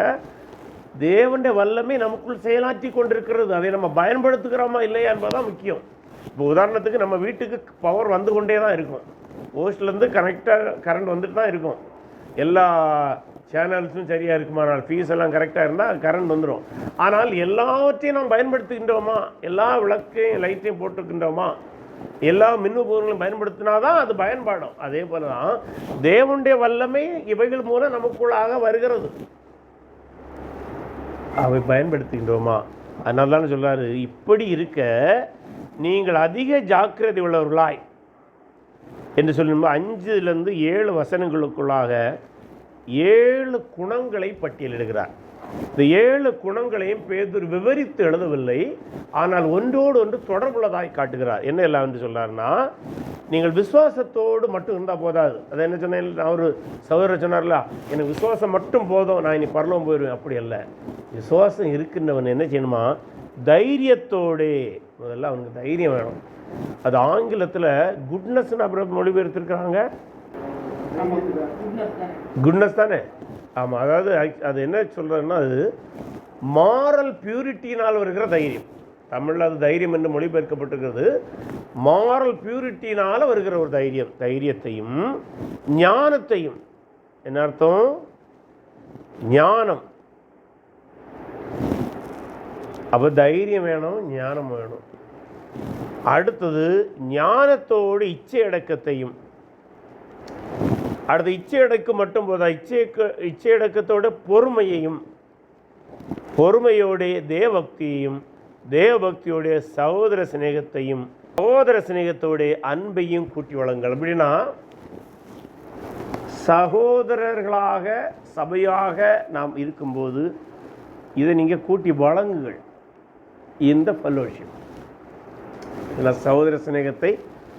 தேவனுடைய வல்லமை நமக்குள் செயலாற்றி கொண்டிருக்கிறது. அதை நம்ம பயன்படுத்துகிறோமா இல்லையா என்பதுதான் முக்கியம். இப்போ உதாரணத்துக்கு நம்ம வீட்டுக்கு பவர் வந்து கொண்டே தான் இருக்கும், போஸ்ட்லேருந்து கரண்ட் வந்துட்டு தான் இருக்கும், எல்லா சேனல்ஸும் சரியாக இருக்குமானால் ஃபீஸ் எல்லாம் கரெக்டாக இருந்தால் கரண்ட் வந்துடும். ஆனால் எல்லாவற்றையும் நாம் பயன்படுத்துகின்றோமா? எல்லா விளக்கையும் லைட்டையும் போட்டுக்கின்றோமா? எல்லா மின் உபகரணங்களையும் பயன்படுத்தினா தான் அது பயன்பாடும். அதே போல தான் தேவனுடைய வல்லமை இவைகள் மூலம் நமக்குள்ளாக வருகிறது. அவை பயன்படுத்துகின்றோமா? அதனால தான் சொல்கிறாரு, இப்படி இருக்க நீங்கள் அதிக ஜாக்கிரதை உள்ளவர்களாய் என்று சொல்லும்போது 5லிருந்து 7 வசனங்களுக்குள்ளாக 7 குணங்களை பட்டியலிடுகிறார். இந்த 7 குணங்களையும் பேதுரு விவரித்து எழுதவில்லை, ஆனால் ஒன்றோடு ஒன்று தொடர்புள்ளதாய் காட்டுகிறார். என்ன எல்லாம் என்று சொல்றாருன்னா, நீங்கள் விசுவாசத்தோடு மட்டும் இருந்தால் போதாது. அதை என்ன சொன்னேன், நான் ஒரு சகோதரர் சொன்னார்ல, எனக்கு விசுவாசம் மட்டும் போதும், நான் இனி பரலோகம் போயிடுவேன். அப்படி அல்ல. விசுவாசம் இருக்கின்றவன் என்ன செய்யணுமா? தைரியத்தோடே. முதல்ல அவனுக்கு தைரியம் வேணும். அது ஆங்கிலத்தில் குட்னஸ்ன்னு அப்புறம் மொழிபெயர்த்திருக்கிறாங்க. குட்னஸ் தானே. ஆமாம், அதாவது அது என்ன சொல்கிறதுன்னா, அது மாரல் பியூரிட்டினால் வருகிற தைரியம். தமிழில் அது தைரியம் என்று மொழிபெயர்க்கப்பட்டிருக்கிறது. மாரல் பியூரிட்டினால் வருகிற ஒரு தைரியத்தையும் ஞானத்தையும். என்ன அர்த்தம்? ஞானம். அப்போ தைரியம் வேணும், ஞானம் வேணும். அடுத்தது ஞானத்தோடு இச்சை அடக்கத்தையும். அடுத்து இச்சை அடக்கம் மட்டும் போதா, இச்சை அடக்கத்தோட பொறுமையையும், பொறுமையோடைய தேவபக்தியையும், தேவபக்தியோடைய சகோதர சிநேகத்தையும், சகோதர சிநேகத்தோடைய அன்பையும் கூட்டி வழங்கல். அப்படின்னா சகோதரர்களாக சபையாக நாம் இருக்கும்போது இதை நீங்கள் கூட்டி வழங்குங்கள். இந்த ஃபெல்லோஷிப், இதில் சகோதர சிநேகத்தை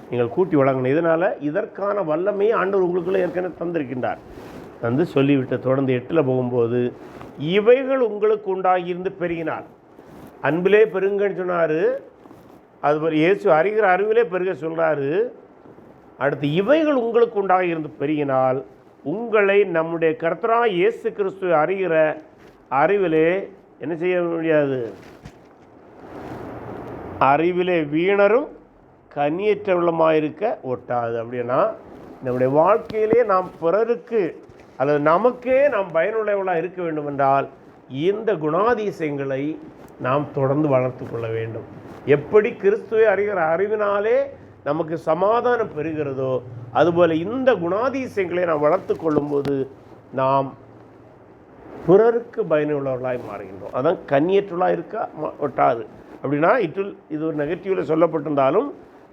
நீங்கள் கூட்டி வழங்கணும். இதனால் இதற்கான வல்லமையை ஆண்டவர் உங்களுக்குள்ளே ஏற்கனவே தந்திருக்கின்றார். தந்து சொல்லிவிட்டு தொடர்ந்து 8 போகும்போது, இவைகள் உங்களுக்கு உண்டாகியிருந்து பெருகினால், அன்பிலே பெருங்கன்னு சொன்னார். அதுபோல் இயேசு அறிகிற அறிவிலே பெருக சொல்கிறாரு. அடுத்து இவைகள் உங்களுக்கு உண்டாகியிருந்து பெருகினால் உங்களை நம்முடைய கர்த்தராகிய இயேசு கிறிஸ்துவை அறிகிற அறிவிலே என்ன செய்ய முடியாது? அறிவிலே வீணரும் கனியற்றவளமாயிருக்க ஒட்டாது. அப்படின்னா நம்முடைய வாழ்க்கையிலே நாம் பிறருக்கு அல்லது நமக்கே நாம் பயனுள்ளவர்களாக இருக்க வேண்டும் என்றால் இந்த குணாதிசயங்களை நாம் தொடர்ந்து வளர்த்து கொள்ள வேண்டும். எப்படி கிறிஸ்துவை அறிகிற அறிவினாலே நமக்கு சமாதானம் பெறுகிறதோ அதுபோல் இந்த குணாதிசயங்களை நாம் வளர்த்து கொள்ளும்போது நாம் பிறருக்கு பயனுள்ளவர்களாய் மாறுகின்றோம். அதான் கண்ணியற்றுள்ளாக இருக்க ஒட்டாது. அப்படின்னா இது ஒரு நெகட்டிவில் சொல்லப்பட்டிருந்தாலும்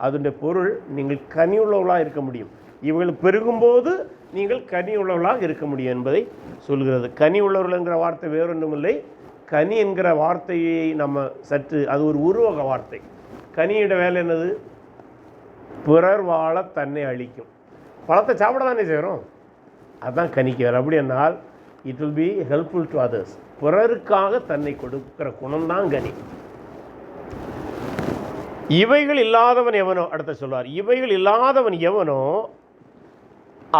அதனுடைய பொருள் நீங்கள் கனி உள்ளவர்களாக இருக்க முடியும். இவர்கள் பெருகும்போது நீங்கள் கனி உள்ளவர்களாக இருக்க முடியும் என்பதை சொல்கிறது. கனி உள்ளவர்கள் என்கிற வார்த்தை வேறொன்றும் இல்லை. கனி என்கிற வார்த்தையை நம்ம சற்று, அது ஒரு உருவக வார்த்தை. கனியோட வேலை என்னது? பிறர் வாழ தன்னை அழிக்கும். பழத்தை சாப்பிட தானே செய்கிறோம், அதுதான் கனிக்கு வேலை. அப்படி என்னால் it will be helpful to others. பிறருக்காக தன்னை கொடுக்கிற குணம்தான் கனி. இவைகள் இல்லாதவன் எவனோ, அடுத்த சொல்வார், இவைகள் இல்லாதவன் எவனோ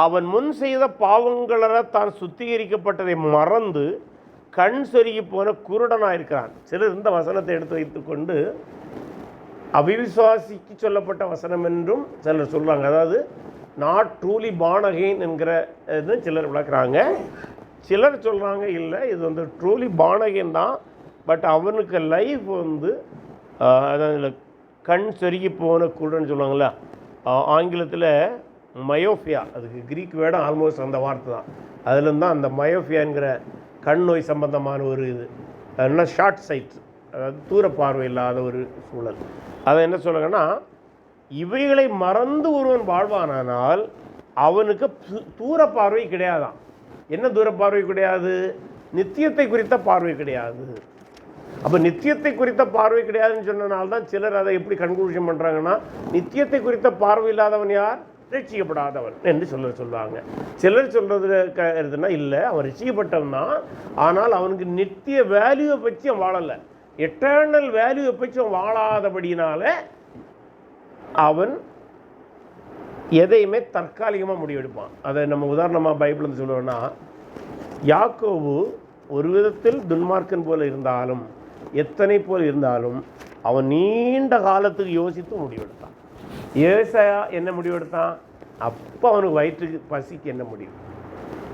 அவன் முன் செய்த பாவங்கள தான் சுத்திகரிக்கப்பட்டதை மறந்து கண் சொருகி போன குருடனாக இருக்கிறான். சிலர் இந்த வசனத்தை எடுத்து வைத்துக்கொண்டு அவிவிசுவாசிக்கு சொல்லப்பட்ட வசனம் என்றும் சிலர் சொல்கிறாங்க. அதாவது நாட் ட்ரூலி பார்ன் அகெயின் என்கிற சிலர் விளக்குறாங்க. சிலர் சொல்கிறாங்க இல்லை, இது ட்ரூலி பார்ன் அகெயின் தான், பட் அவனுக்கு லைஃப் அதாவது கண் சொருகி போன குருடன் சொல்லுவாங்களே, ஆங்கிலத்தில் மயோஃபியா, அதுக்கு கிரீக் வேர்டும் ஆல்மோஸ்ட் அந்த வார்த்தை தான். அதுலேருந்து தான் அந்த மயோஃபியாங்கிற கண் நோய் சம்பந்தமான ஒரு இது. அதுனா ஷார்ட் சைட், அதாவது தூர பார்வை இல்லாத ஒரு சூழல். அதை என்ன சொல்லுங்கன்னா, இவைகளை மறந்து ஒருவன் வாழ்வானால் அவனுக்கு தூர பார்வை கிடையாதான். என்ன தூர பார்வை கிடையாது? நித்தியத்தை குறித்த பார்வை கிடையாது. அப்போ நித்தியத்தை குறித்த பார்வை கிடையாதுன்னு சொன்னனால்தான் சிலர் அதை எப்படி கன்க்ளூஷன் பண்ணுறாங்கன்னா, நித்தியத்தை குறித்த பார்வை இல்லாதவன் யார்? ரட்சிக்கப்படாதவன் என்று சொல்லுவாங்க. சிலர் சொல்கிறது கருதுனா இல்லை, அவன் ரட்சிக்கப்பட்டவன் தான், ஆனால் அவனுக்கு நித்திய வேல்யூவை பற்றி அவன் வாழலை. எட்டர்னல் வேல்யூவை பற்றி அவன் வாழாதபடினால அவன் எதையுமே தற்காலிகமாக முடிவெடுப்பான். அதை நம்ம உதாரணமாக பைபிள் சொல்லுவோம்னா, யாக்கோபு ஒரு விதத்தில் துன்மார்க்கன் போல இருந்தாலும், எத்தனை போல் இருந்தாலும், அவன் நீண்ட காலத்துக்கு யோசித்து முடிவெடுத்தான். ஏசாயா என்ன முடிவெடுத்தான்? அப்போ அவனுக்கு வயிற்றுக்கு பசிக்கு என்ன முடிவு?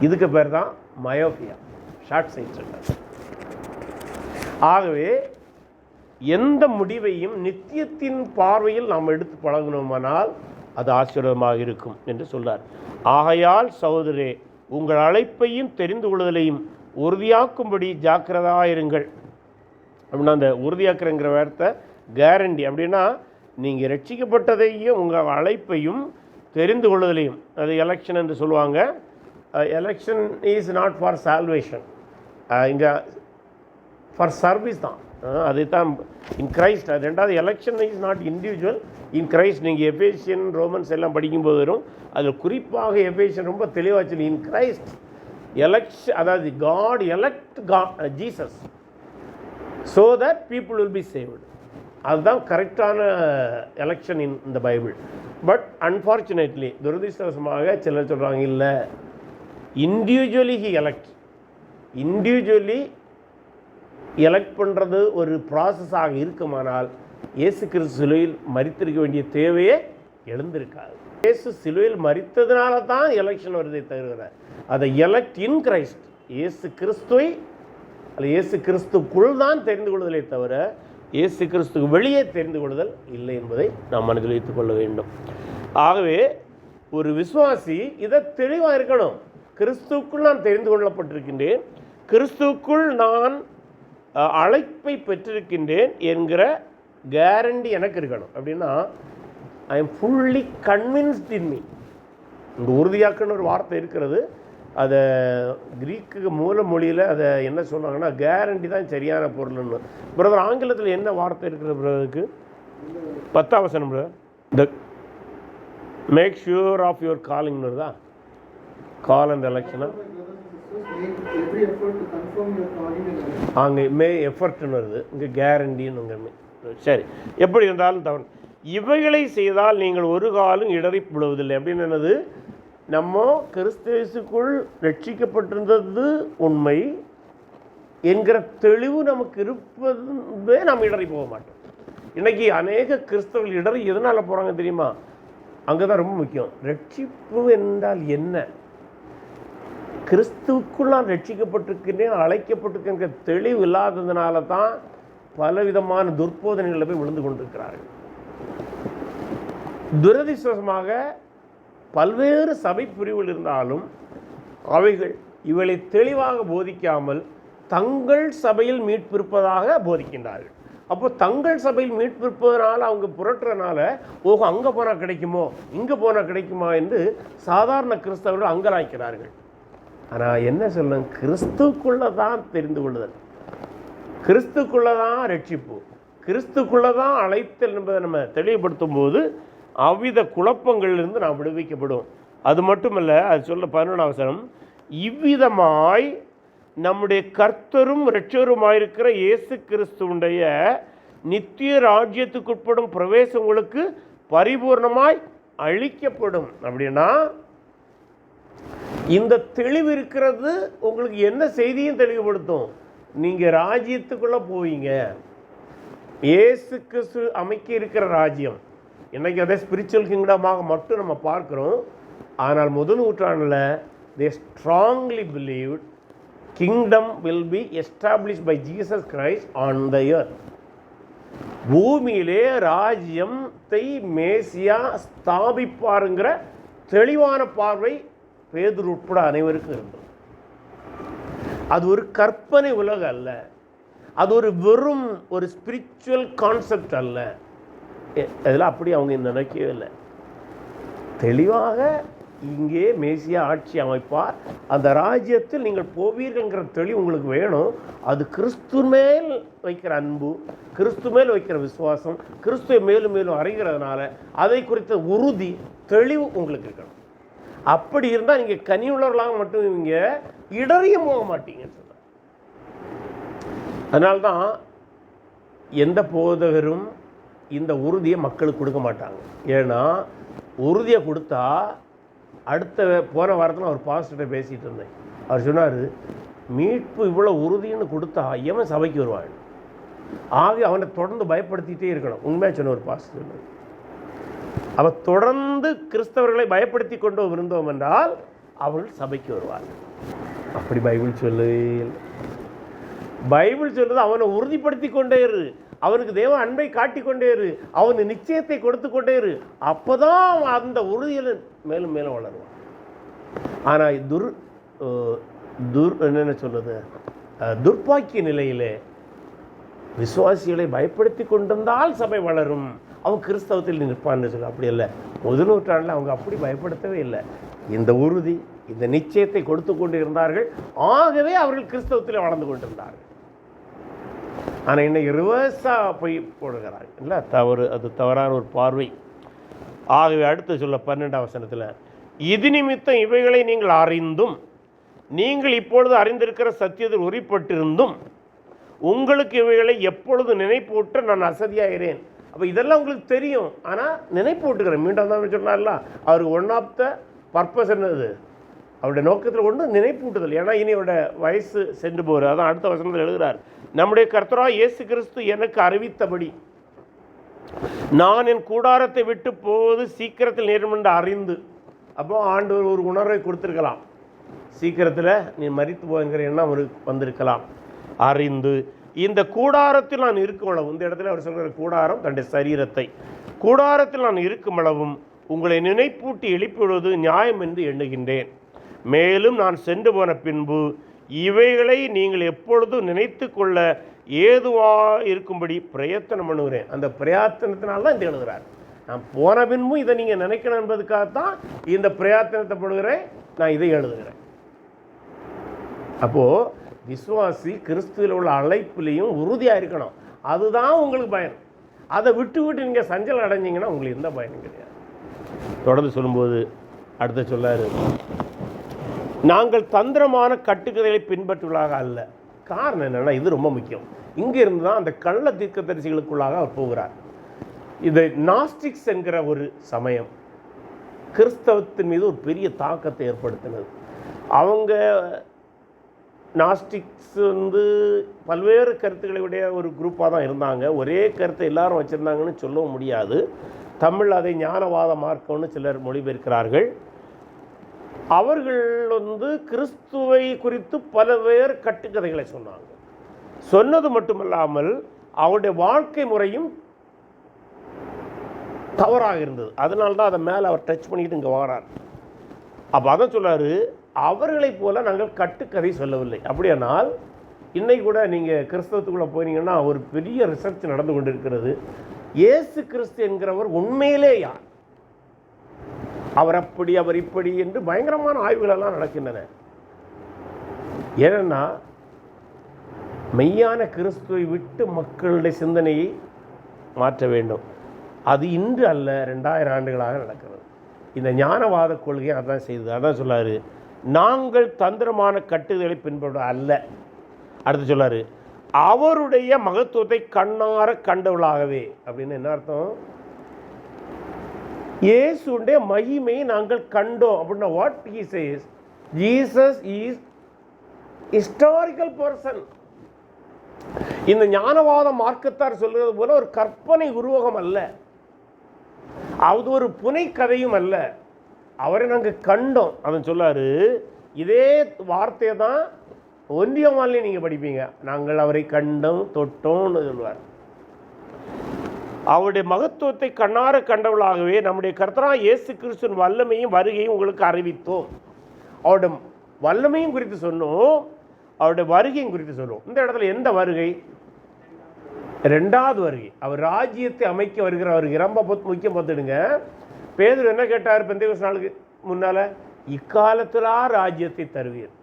இதுக்கு பேர் தான் மயோபியா, ஷார்ட் சைட். ஆகவே எந்த முடிவையும் நித்தியத்தின் பார்வையில் நாம் எடுத்து பழகணுமானால் அது ஆசீர்வாதமாக இருக்கும் என்று சொல்றார். ஆகையால் சகோதரரே, உங்கள் அழைப்பையும் தெரிந்து கொள்வதையும் உறுதியாக்கும்படி ஜாக்கிரதாயிருங்கள். அப்படின்னா அந்த உறுதியாக்குறங்கிற வார்த்தை கேரண்டி. அப்படின்னா நீங்கள் ரட்சிக்கப்பட்டதையும் உங்கள் அழைப்பையும் தெரிந்து கொள்வதிலையும், அது எலெக்ஷன் என்று சொல்லுவாங்க. Election is not for salvation, இங்கே ஃபார் சர்வீஸ் தான். அதுதான் இன் கிரைஸ்ட். அது ரெண்டாவது, election is not individual, in Christ. நீங்கள் எஃபேசியன் ரோமன்ஸ் எல்லாம் படிக்கும்போது வரும். அதில் குறிப்பாக எஃபேசியன் ரொம்ப தெளிவாக சொல்லி, இன் கிரைஸ்ட் எலெக்ஷன், அதாவது God elect Jesus so that people will be saved. அதுதான் கரெக்டான எலெக்ஷன் இன் இந்த பைபிள். பட் அன்ஃபார்ச்சுனேட்லி, துரதிர்ஷ்டவசமாக சிலர் சொல்கிறாங்க, இல்லை, individually he elect. Individually elect பண்ணுறது ஒரு ப்ராசஸாக இருக்குமானால் இயேசு கிறிஸ்து சிலுவையில் மரித்திருக்க வேண்டிய தேவையே எழுந்திருக்காது. இயேசு சிலுவையில் மரித்ததுனால தான் எலெக்ஷன் வருதை தவிர, அதை எலக்ட் இன் கிரைஸ்ட், இயேசு கிறிஸ்துவை அல்ல இயேசு கிறிஸ்துக்குள் தான் தெரிந்து கொள்வதை தவிர இயேசு கிறிஸ்துக்கு வெளியே தெரிந்து கொள்ளுதல் இல்லை என்பதை நாம் மனதில் வைத்துக் கொள்ள வேண்டும். ஆகவே ஒரு விசுவாசி இதை தெளிவாக இருக்கணும். கிறிஸ்துவுக்குள் நான் தெரிந்து கொள்ளப்பட்டிருக்கின்றேன், கிறிஸ்துவுக்குள் நான் அழைப்பை பெற்றிருக்கின்றேன் என்கிற கேரண்டி எனக்கு இருக்கணும். அப்படின்னா I am fully convinced in me. இந்த உறுதியாக்குன்னு ஒரு வார்த்தை இருக்கிறது. அதை கிரீக்கு மூல மொழியில் அதை என்ன சொன்னாங்கன்னா கேரண்டி தான் சரியான பொருள்னு. பிரதர், ஆங்கிலத்தில் என்ன வார்த்தை இருக்கிற பிரதருக்கு? 10ஆம் வசனம் brother. The make sure of your காலிங்னு தான், கால் அண்ட் எலெக்ஷனா அங்கே மே எஃபர்ட்னு வருது, இங்கே கேரண்டின்னு. சரி, எப்படி இருந்தாலும் தவறு. இவைகளை செய்தால் நீங்கள் ஒரு காலம் இடறி விழுவதில்லை. அப்படின்னு என்னது? நம்ம கிறிஸ்துவுக்குள் ரட்சிக்கப்பட்டிருந்தது உண்மை என்கிற தெளிவு நமக்கு இருப்பதே நாம் இடறி போக மாட்டோம். இன்றைக்கி அநேக கிறிஸ்தவர்கள் இடறி எதனால் போகிறாங்க தெரியுமா? அங்கே தான் ரொம்ப முக்கியம். ரட்சிப்பு என்றால் என்ன? கிறிஸ்துவுக்குள் நான் ரட்சிக்கப்பட்டிருக்கிறேன், அழைக்கப்பட்டிருக்கிற தெளிவு இல்லாததுனால தான் பலவிதமான துர்போதனைகளில் போய் விழுந்து கொண்டிருக்கிறார்கள். துரதிர்ஷ்டவசமாக பல்வேறு சபை பிரிவுகள் இருந்தாலும் அவைகள் இவளை தெளிவாக போதிக்காமல் தங்கள் சபையில் மீட்பிருப்பதாக போதிக்கின்றார்கள். அப்போ தங்கள் சபையில் மீட்பிருப்பதனால அவங்க புரட்டுறதுனால, ஓஹோ அங்கே போனால் கிடைக்குமோ இங்கே போனால் கிடைக்குமா என்று சாதாரண கிறிஸ்தவர்கள் அங்கலாய்க்கிறார்கள். ஆனால் என்ன சொல்லணும்? கிறிஸ்துக்குள்ளே தான் தெரிந்து கொள்ளுதல், கிறிஸ்துக்குள்ளே தான் ரட்சிப்பு, கிறிஸ்துக்குள்ளே தான் அழைத்தல் என்பதை நம்ம தெளிவுபடுத்தும் போது அவ்வித குழப்பங்களிலிருந்து நாம் விடுவிக்கப்படும். அது மட்டுமல்ல, அது சொல்ல 11ஆம் வசனம், இவ்விதமாய் நம்முடைய கர்த்தரும் இரட்சகருமாயிருக்கிற இயேசு கிறிஸ்துவுடைய நித்திய ராஜ்யத்துக்குட்படும் பிரவேசம் உங்களுக்கு பரிபூர்ணமாய் அளிக்கப்படும். அப்படின்னா இந்த தெளிவு இருக்கிறது உங்களுக்கு என்ன செய்தியும் தெளிவுபடுத்தும். நீங்கள் ராஜ்யத்துக்குள்ளே போவீங்க. இயேசு கிறிஸ்து அமைக்க இருக்கிற ராஜ்யம் இன்றைக்கி அதே ஸ்பிரிச்சுவல் கிங்டமாக மட்டும் நம்ம பார்க்குறோம். ஆனால் முதல் நூற்றாண்டில் they strongly believed kingdom will be established by Jesus Christ on the earth. பூமியிலே ராஜ்யத்தை மேசியா ஸ்தாபிப்பாருங்கிற தெளிவான பார்வை பேதுரு உட்பட அனைவருக்கும் இருந்தது. அது ஒரு கற்பனை உலகம் அல்ல, அது ஒரு வெறும் ஒரு ஸ்பிரிச்சுவல் கான்செப்ட் அல்ல. அதில் அப்படி அவங்க நினைக்கவே இல்லை. தெளிவாக இங்கே மேசியா ஆட்சி அமைப்பார், அந்த ராஜ்யத்தில் நீங்கள் போவீர்கள்ங்கிற தெளிவு உங்களுக்கு வேணும். அது கிறிஸ்து மேல் வைக்கிற அன்பு, கிறிஸ்து மேல் வைக்கிற விசுவாசம், கிறிஸ்துவை மேலும் மேலும் அறிகிறதுனால அதை குறித்த உறுதி தெளிவு உங்களுக்கு இருக்கணும். அப்படி இருந்தால் நீங்கள் கனியுள்ளவர்களாக மட்டும் இங்கே இடறியும் போக மாட்டீங்கன்னு சொன்னார். அதனால்தான் எந்த போதகரும் இந்த உறுதியை மக்களுக்கு கொடுக்க மாட்டாங்க. ஏன்னா உறுதியை கொடுத்தா அடுத்த போன வாரத்தில் அவர் பாஸ்டர்கிட்ட பேசிகிட்டு இருந்தேன். அவர் சொன்னார், மீட்பு இவ்வளோ உறுதின்னு கொடுத்தா எவன் சபைக்கு வருவான்? ஆக அவனை தொடர்ந்து பயப்படுத்திகிட்டே இருக்கணும். உண்மையாக சொன்ன ஒரு பாஸ்டர் சொன்னார், அவன் தொடர்ந்து கிறிஸ்தவர்களை பயப்படுத்தி கொண்டு இருந்தோம் என்றால் அவர்கள் சபைக்கு வருவார்கள். அப்படி பைபிள் சொல்லு. பைபிள் சொல்லுது அவனை உறுதிப்படுத்தி கொண்டே இரு, அவனுக்கு தேவ அன்பை காட்டிக்கொண்டே இரு, அவனு நிச்சயத்தை கொடுத்து கொண்டே இரு. அப்போதான் அந்த உறுதியில் மேலும் மேலும் வளருவான். ஆனால் என்னென்ன சொல்லுது, துர்ப்பாக்கிய நிலையிலே விசுவாசிகளை பயப்படுத்தி கொண்டிருந்தால் சபை வளரும், அவன் கிறிஸ்தவத்தில் நிற்பான்னு சொல்லு. அப்படி இல்லை. முதல் நூற்றாண்டில் அவங்க அப்படி பயப்படுத்தவே இல்லை. இந்த உறுதி, இந்த நிச்சயத்தை கொடுத்து கொண்டு இருந்தார்கள். ஆகவே அவர்கள் கிறிஸ்தவத்தில் வளர்ந்து கொண்டிருந்தார்கள். ஆனால் இன்னைக்கு ரிவர்ஸாக போய் போடுகிறாங்க. இல்லை, தவறு, அது தவறான ஒரு பார்வை. ஆகவே அடுத்து சொல்ல 12ஆம் வசனத்தில், இது நிமித்தம் இவைகளை நீங்கள் அறிந்தும் நீங்கள் இப்பொழுது அறிந்திருக்கிற சத்தியத்தில் உரிப்பட்டிருந்தும் உங்களுக்கு இவைகளை எப்பொழுது நினைப்பூட்ட நான் அசதியாகிறேன். அப்போ இதெல்லாம் உங்களுக்கு தெரியும், ஆனால் நினைப்பு விட்டுக்கிறேன். மீண்டும் தான் சொன்னார்ல, அவருக்கு ஒன் ஆஃப் த பர்பஸ் என்னது, அவருடைய நோக்கத்தில் ஒன்று நினைப்பு விட்டுதல். ஏன்னா இனி அவருடைய வயசு சென்று போகிறார். அதான் அடுத்த வசனத்தில் எழுதுகிறார், நம்முடைய கர்த்தராகிய இயேசு கிறிஸ்து எனக்கு அறிவித்தபடி நான் என் கூடாரத்தை விட்டு போவது சீக்கிரத்தில் நேரும் என்று அறிந்து. அப்போ ஆண்டவர் ஒரு உணர்வை கொடுத்துருக்கலாம், சீக்கிரத்தில் நீ மரித்து போகிற எண்ணம் அவருக்கு வந்திருக்கலாம். அறிந்து இந்த கூடாரத்தில் நான் இருக்கும் அளவும், இந்த இடத்துல அவர் சொல்கிற கூடாரம் தன்னுடைய சரீரத்தை, கூடாரத்தில் நான் இருக்கும் அளவும் உங்களை நினைப்பூட்டி எழுப்பிவிடுவது நியாயம் என்று எண்ணுகின்றேன். மேலும் நான் சென்று போன பின்பு இவைகளை நீங்கள் எப்பொழுதும் நினைத்து கொள்ள ஏதுவாக இருக்கும்படி பிரயத்தனம் பண்ணுகிறேன். அந்த பிரயத்தனத்தினால தான் இந்த எழுதுகிறார். நான் போன பின்பும் இதை நீங்கள் நினைக்கணும் என்பதுக்காகத்தான் இந்த பிரயத்தனத்தைப்படுகிறேன், நான் இதை எழுதுகிறேன். அப்போது விசுவாசி கிறிஸ்துவில் உள்ள அழைப்புலையும் உறுதியாக இருக்கணும். அதுதான் உங்களுக்கு பயன். அதை விட்டு விட்டு நீங்கள் சஞ்சலம் அடைஞ்சிங்கன்னா உங்களுக்கு எந்த பயனும் கிடையாது. தொடர்ந்து சொல்லும்போது அடுத்த சொல்லாரு, நாங்கள் தந்திரமான கட்டுக்கதைகளை பின்பற்றுவதாக அல்ல. காரணம் என்னென்னா, இது ரொம்ப முக்கியம். இங்கே இருந்து தான் அந்த கள்ள தீர்க்கதரிசிகளுக்குள்ளாக அவர் போகிறார். இது நாஸ்டிக்ஸ் என்கிற ஒரு சமயம் கிறிஸ்தவத்தின் மீது ஒரு பெரிய தாக்கத்தை ஏற்படுத்தினது. அவங்க நாஸ்டிக்ஸ் பல்வேறு கருத்துக்களுடைய ஒரு குரூப்பாக தான் இருந்தாங்க. ஒரே கருத்தை எல்லாரும் வச்சுருந்தாங்கன்னு சொல்லவும் முடியாது. தமிழ் அதை ஞானவாத மார்க்கம்னு சிலர் மொழிபெயர்க்கிறார்கள். அவர்கள் கிறிஸ்துவை குறித்து பல்வேறு கட்டுக்கதைகளை சொன்னாங்க. சொன்னது மட்டுமல்லாமல் அவருடைய வாழ்க்கை முறையும் தவறாக இருந்தது. அதனால்தான் அதை மேலே அவர் டச் பண்ணிக்கிட்டு இங்கே வரார். அப்போ அதான் சொல்கிறாரு, அவர்களைப் போல நாங்கள் கட்டுக்கதை சொல்லவில்லை. அப்படியானால் இன்னைக்கு கூட நீங்கள் கிறிஸ்தவத்துக்குள்ளே போனீங்கன்னா ஒரு பெரிய ரிசர்ச் நடந்து கொண்டிருக்கிறது. இயேசு கிறிஸ்து என்கிறவர் உண்மையிலே யார், அவர் அப்படி அவர் இப்படி என்று பயங்கரமான ஆய்வுகளெல்லாம் நடக்கின்றன. ஏன்னா மெய்யான கிறிஸ்துவை விட்டு மக்களுடைய சிந்தனையை மாற்ற வேண்டும். அது இன்று அல்ல, 2000 ஆண்டுகளாக நடக்கிறது. இந்த ஞானவாத கொள்கையை அதான் செய்தது. அதான் சொல்லாரு, நாங்கள் தந்திரமான கட்டுதலை பின்பற்ற அல்ல. அடுத்து சொல்லாரு, அவருடைய மகத்துவத்தை கண்ணார கண்டவளாகவே. அப்படின்னு என்ன அர்த்தம்? இயேசுடைய மகிமையை நாங்கள் கண்டோம் அப்படின்னா what he says, Jesus is historical person. இந்த ஞானவாத மார்க்கத்தார் சொல்றது போல ஒரு கற்பனை உருவகம் அல்ல, அது ஒரு புனை கதையும் அல்ல. அவரை நாங்கள் கண்டோம். அதன் சொல்லாரு. இதே வார்த்தையை தான் ஒன்றியமாலே நீங்கள் படிப்பீங்க. நாங்கள் அவரை கண்டோம் தொட்டோம்னு சொல்வார். அவருடைய மகத்துவத்தை கண்ணார கண்டவளாகவே நம்முடைய கர்த்தராகிய இயேசு கிறிஸ்துவின் வல்லமையும் வருகையும் உங்களுக்கு அறிவித்தோம். அவருடைய வல்லமையும் குறித்து சொன்னோம், அவருடைய வருகையும் குறித்து சொன்னோம். இந்த இடத்துல எந்த வருகை? 2வது வருகை. அவர் ராஜ்யத்தை அமைக்க வருகிற வருகை. ரொம்ப முக்கியம். பார்த்துடுங்க, பேதுரு என்ன கேட்டார் பெந்தேகோஸ்து நாளுக்கு முன்னால்? இக்காலத்திலா ராஜ்யத்தை தருவீர்.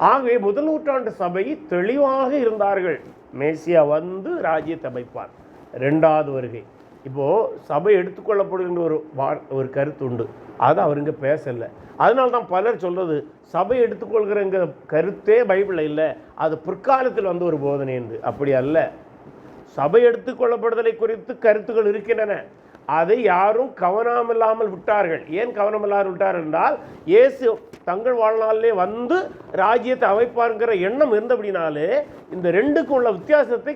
ஆகவே முதல் நூற்றாண்டு சபை தெளிவாக இருந்தார்கள், மேசியா வந்து ராஜ்யத்தை அமைப்பார். 2வது வருகை. இப்போது சபை எடுத்துக்கொள்ளப்படுகின்ற ஒரு கருத்து உண்டு, அது அவர் இங்கே பேசலை. அதனால தான் பலர் சொல்கிறது சபை எடுத்துக்கொள்கிற கருத்தே பைபிளில் இல்லை, அது பிற்காலத்தில் வந்து ஒரு போதனை என்று. அப்படி அல்ல. சபை எடுத்துக்கொள்ளப்படுதலை குறித்து கருத்துக்கள் இருக்கின்றன, அதை யாரும் கவனமில்லாமல் விட்டார்கள். ஏன் கவனமில்லாமல் விட்டார் என்றால், இயேசு தங்கள் வாழ்நாளிலே வந்து ராஜ்யத்தை அமைப்பாருங்கிற எண்ணம் இருந்தபடினாலே இந்த ரெண்டுக்கும் உள்ள வித்தியாசத்தை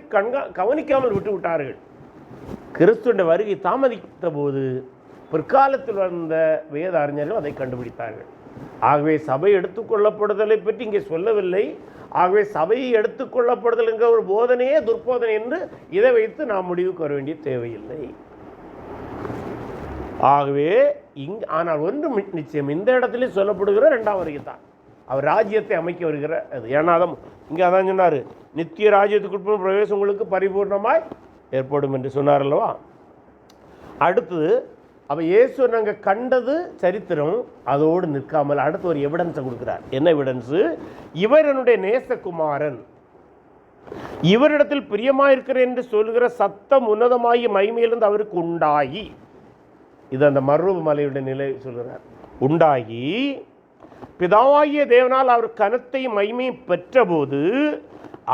கவனிக்காமல் விட்டு விட்டார்கள். கிறிஸ்துவின் வருகை தாமதித்த போது பிற்காலத்தில் வந்த வேத அறிஞர்கள் அதை கண்டுபிடித்தார்கள். ஆகவே சபை எடுத்துக்கொள்ளப்படுதலை பற்றி இங்கே சொல்லவில்லை. ஆகவே சபையை எடுத்துக்கொள்ளப்படுதல் என்கிற ஒரு போதனையே துர்போதனை என்று இதை வைத்து நாம் முடிவுக்கு வர வேண்டிய தேவையில்லை. ஆகவே ஆனால் ஒன்று நிச்சயம், இந்த இடத்துல சொல்லப்படுகிற 2வது வருகை தான் அவர் ராஜ்யத்தை அமைக்க வருகிற அது. ஏன்னா அதான் இங்கே அதான் சொன்னார், நித்திய ராஜ்யத்துக்குட்படும் பிரவேசம் உங்களுக்கு பரிபூர்ணமாய் ஏற்படும் என்று சொன்னார் அல்லவா. அடுத்தது அப்போ இயேசு நாங்கள் கண்டது சரித்திரம், அதோடு நிற்காமல் அடுத்து ஒரு எவிடன்ஸை கொடுக்குறார். என்ன எவிடன்ஸு? இவர் என்னுடைய நேசகுமாரன், இவரிடத்தில் பிரியமாயிருக்கிறேன் என்று சொல்கிற சத்தம் உன்னதமாகி மகிமையிலிருந்து அவருக்கு உண்டாகி, இது அந்த மர்ரூப மலையுடைய நிலை சொல்கிறார். உண்டாகி பிதாவாகிய தேவனால் அவர் கனத்தை மகிமையை பெற்றபோது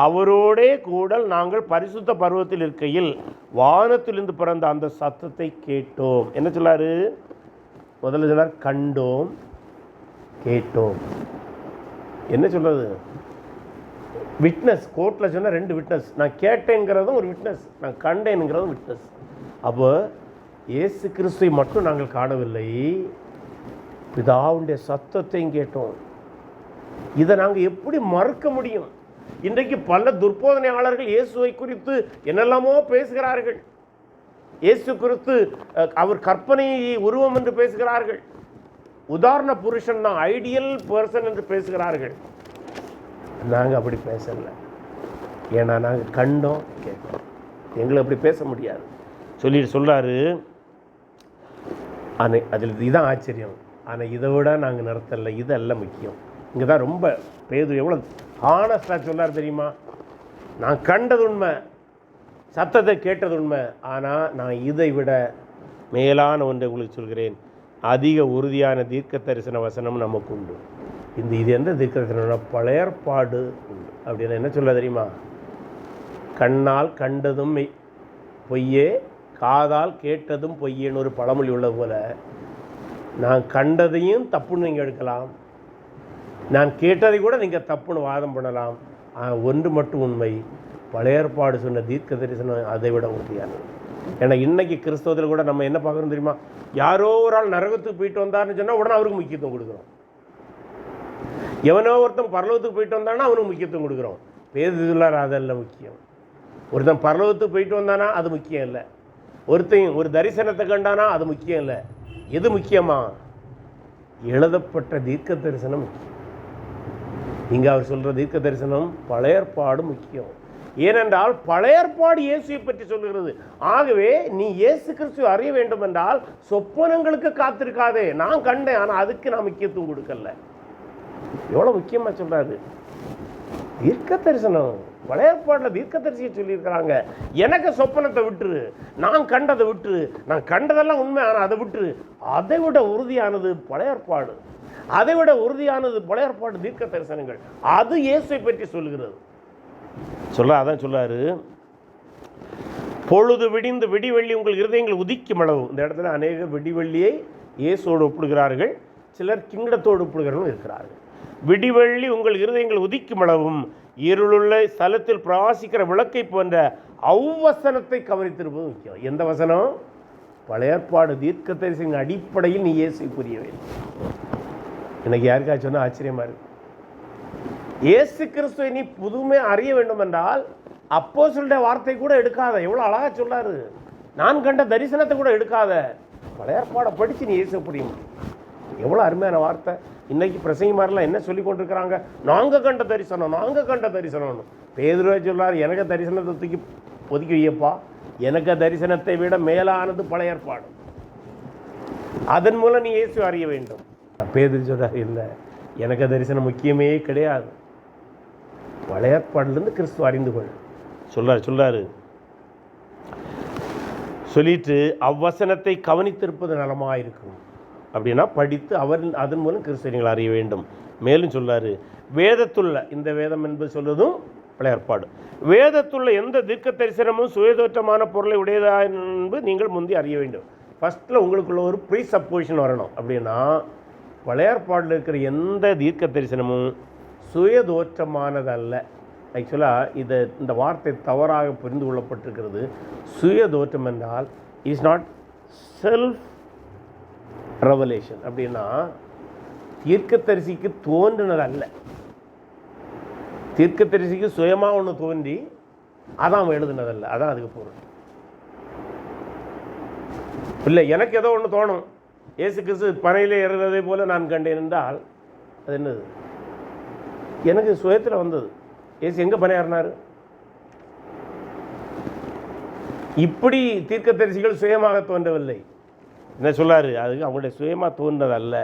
அவரோடே கூட நாங்கள் பரிசுத்த பருவத்தில் இருக்கையில் வானத்திலிருந்து பிறந்த அந்த சத்தத்தை கேட்டோம். என்ன சொல்லாரு? முதல்ல சொன்னார் கண்டோம், கேட்டோம். என்ன சொல்றது? விட்னஸ். கோர்ட்டில் சொன்னால் 2 விட்னஸ். நான் கேட்டேங்கிறதும் ஒரு விட்னஸ், நான் கண்டேனுங்கிறதும் விட்னஸ். அப்போ இயேசு கிறிஸ்துவை மட்டும் நாங்கள் காணவில்லை, பிதாவுடைய சத்தத்தையும் கேட்டோம். இதை நாங்கள் எப்படி மறுக்க முடியும்? இன்றைக்கு பல துர்போதனையாளர்கள் இயேசுவை குறித்து என்னெல்லாமோ பேசுகிறார்கள். இயேசு குறித்து அவர் கற்பனை உருவம் என்று பேசுகிறார்கள். உதாரண புருஷன் தான், ஐடியல் பர்சன் என்று பேசுகிறார்கள். நாங்கள் அப்படி பேசலை. ஏன்னா நாங்கள் கண்டோம், கேட்டோம். எங்களை அப்படி பேச முடியாது சொல்றாரு. ஆனால் அதில் இதுதான் ஆச்சரியம். ஆனால் இதை விட நாங்கள் நிறுத்தலை, இதெல்லாம் முக்கியம். இங்கே தான் ரொம்ப பேதுரு எவ்வளோ ஹானஸ்டாக சொன்னார் தெரியுமா? நான் கண்டது உண்மை, சத்தத்தை கேட்டது உண்மை, ஆனால் நான் இதை விட மேலான ஒன்றை உங்களுக்கு சொல்கிறேன். அதிக உறுதியான தீர்க்க தரிசன வசனம் நமக்கு உண்டு. இது எந்த தீர்க்க தரிசனம்னா பழைய ஏற்பாடு உண்டு. அப்படின்னு என்ன சொல்ல தெரியுமா? கண்ணால் கண்டதும் பொய்யே, காதால் கேட்டதும் பொய்யேன்னு ஒரு பழமொழி உள்ள போல, நான் கண்டதையும் தப்புன்னு நீங்கள் எடுக்கலாம், நான் கேட்டதை கூட நீங்கள் தப்புன்னு வாதம் பண்ணலாம். ஒன்று மட்டும் உண்மை, பழைய ஏற்பாடு சொன்ன தீர்க்க தரிசனம் அதை விட உறுதியானது. ஏன்னா இன்றைக்கி கிறிஸ்தவத்தில் கூட நம்ம என்ன பார்க்குறோம் தெரியுமா? யாரோ ஒரு ஆள் நரகத்துக்கு போயிட்டு வந்தார்னு சொன்னால் உடனே அவருக்கு முக்கியத்துவம் கொடுக்குறோம். எவனோ ஒருத்தன் பரலோகத்துக்கு போயிட்டு வந்தானா அவனுக்கு முக்கியத்துவம் கொடுக்குறோம். பேதுலார் அதெல்லாம் முக்கியம். ஒருத்தன் பரலோகத்துக்கு போயிட்டு வந்தானா அது முக்கியம் இல்லை. ஒருத்தன் ஒரு தரிசனத்தை கண்டானா அது முக்கியம் இல்லை. எது முக்கியமா? எழுதப்பட்ட தீர்க்க தரிசனம் முக்கியம். இங்கே அவர் சொல்கிற தீர்க்க தரிசனம் பழைய ஏற்பாடு முக்கியம். ஏனென்றால் பழைய ஏற்பாடு இயேசுவை பற்றி சொல்லுகிறது. ஆகவே நீ இயேசு கிறிஸ்துவை அறிய வேண்டும் என்றால் சொப்பனங்களுக்கு காத்திருக்காதே. நான் கண்டேன், ஆனால் அதுக்கு நான் முக்கியத்துவம் கொடுக்கல. எவ்வளோ முக்கியமாக சொல்கிறாரு தீர்க்க தரிசனம். பழைய ஏற்பாட்டில் தீர்க்க தரிசியை சொல்லியிருக்கிறாங்க. எனக்கு சொப்பனத்தை விட்டுரு, நான் கண்டதை விட்டுரு, நான் கண்டதெல்லாம் உண்மை, ஆனால் அதை விட்டுரு. அதை விட உறுதியானது பழைய ஏற்பாடு, அதை விட உறுதியானது பழைய ஏற்பாடு தீர்க்க தரிசனங்கள். அது இயேசுவை பற்றி சொல்லுகிறது. அதான் சொல்லாரு, பொழுது விடிந்து விடிவெள்ளி உங்கள் இருதயங்கள் உதிக்கும் அளவு. இந்த இடத்துல அநேகர் விடிவெள்ளியை இயேசோடு ஒப்பிடுகிறார்கள், சிலர் கிங்கடத்தோடு ஒப்பிடுகிறவர்களும் இருக்கிறார்கள். விடிவெள்ளி உங்கள் இருதயங்கள் உதிக்கும் அளவும் இருளுள்ள ஸ்தலத்தில் பிரகாசிக்கிற விளக்கை போன்ற அவ்வசனத்தை கவனித்திருப்பது முக்கியம். எந்த வசனம்? பழைய ஏற்பாடு தீர்க்க தரிசன அடிப்படையில் நீ இயேசு புரிய வேண்டும். எனக்கு யாருக்காச்சும் சொன்னால் ஆச்சரியமாக இருக்கு. இயேசு கிறிஸ்துவை நீ புதுமை அறிய வேண்டும் என்றால் அப்போஸ்தலருடைய வார்த்தை கூட எடுக்காத. எவ்வளோ அழகாக சொல்லாரு, நான் கண்ட தரிசனத்தை கூட எடுக்காத, பழைய ஏற்பாடை படித்து நீ இயேசு புரிய முடியும். எவ்வளோ அருமையான வார்த்தை. இன்றைக்கி பிரசங்கிமாரெலாம் என்ன சொல்லி கொண்டிருக்கிறாங்க? நாங்கள் கண்ட தரிசனம், நாங்கள் கண்ட தரிசனம்னு. பேதுருவே சொல்றார், எனக்கு தரிசனத்தை தூக்கி ஒதுக்கி வையப்பா, எனக்கு தரிசனத்தை விட மேலானது பழைய ஏற்பாடு, அதன் மூலம் நீ இயேசு அறிய வேண்டும். பேதுரு சொல்றார், இல்லை, எனக்கு தரிசனம் முக்கியமே கிடையாது, பழைய ஏற்பாடுலேருந்து கிறிஸ்துவ அறிந்து கொள் சொல்றாரு. சொல்லிட்டு அவ்வசனத்தை கவனித்திருப்பது நலமாக இருக்கும். அப்படின்னா படித்து அதன் மூலம் கிறிஸ்தவர்கள் அறிய வேண்டும். மேலும் சொல்லாரு, வேதத்துள்ள, இந்த வேதம் என்பது சொல்வதும் பழைய ஏற்பாடு, வேதத்துள்ள எந்த தீர்க்க தரிசனமும் சுயதோற்றமான பொருளை உடையதா என்பது நீங்கள் முந்தி அறிய வேண்டும். ஃபஸ்ட்டில் உங்களுக்குள்ள ஒரு ப்ரீ சப்போசிஷன் வரணும். அப்படின்னா பழைய ஏற்பாடில் இருக்கிற எந்த தீர்க்க தரிசனமும் சுயதோற்றமானதல்ல. ஆக்சுவலாக இந்த வார்த்தை தவறாக புரிந்து கொள்ளப்பட்டிருக்கிறது. சுயதோற்றம் என்றால் இஸ் நாட் செல்ஃப் ரெவலேஷன். அப்படின்னா தீர்க்கதரிசிக்கு தோன்றினது அல்ல. தீர்க்கதரிசிக்கு சுயமாக ஒன்று தோன்றி அதான் அவன் எழுதுனதல்ல, அதான் அதுக்கு பொருள். இல்லை, எனக்கு ஏதோ ஒன்று தோணும், இயேசு கிறிஸ்து பனையிலே ஏறுறதே போல நான் கண்டேன் என்றால் அது என்னது? எனக்கு சுயத்தில் வந்தது. இயேசு எங்கே பனை ஏறினார்? இப்படி தீர்க்கதரிசிகள் சுயமாக தோன்றவில்லை. என்ன சொல்லாரு? அதுக்கு அவங்களுடைய சுயமாக தோன்றது அல்ல,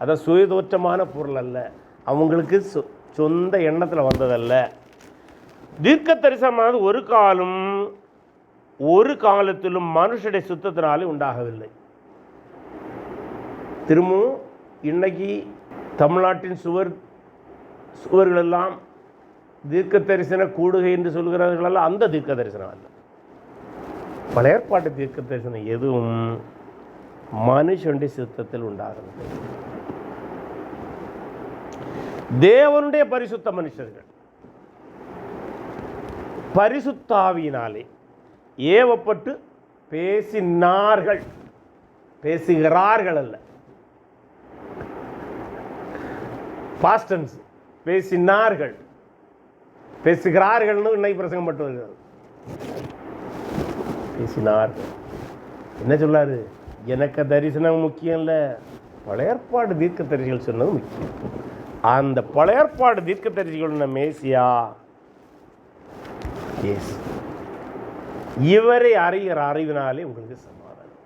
அதான் சுயதோற்றமான பொருள் அல்ல, அவங்களுக்கு சொந்த எண்ணத்தில் வந்ததல்ல. தீர்க்க தரிசனமானது ஒரு காலத்திலும் மனுஷனுடைய சுத்தத்தினாலே உண்டாகவில்லை. திரும்பவும் இன்னைக்கு தமிழ்நாட்டின் சுவர்களெல்லாம் தீர்க்க தரிசன கூடுகை என்று சொல்கிறார்களல்ல, அந்த தீர்க்க தரிசனம் அல்ல. பழைய ஏற்பாட்டு தீர்க்க தரிசனம் எதுவும் மனுஷனுடைய சித்தத்தில் உண்டாகிறது. தேவனுடைய பரிசுத்த மனுஷர்கள் பரிசுத்தாவியினாலே ஏவப்பட்டு பேசினார்கள், பேசுகிறார்கள் அல்ல, பாஸ்ட் டென்ஸ். பேசினார்கள், பேசுகிறார்கள்னு இன்னைக்கு பிரசங்கம் பட்டு வருகிறது. பேசினார்கள் என்ன சொல்லாரு? எனக்கு தரிசனம் முக்கியம் இல்லை, பழைய ஏற்பாடு தீர்க்க தரிசிகள் சொன்னது முக்கியம். அந்த பழைய ஏற்பாடு தீர்க்க தரிசிகள் மேசியா இயேசு, இவரை அறிகிற அறிவினாலே உங்களுக்கு சமாதானம்.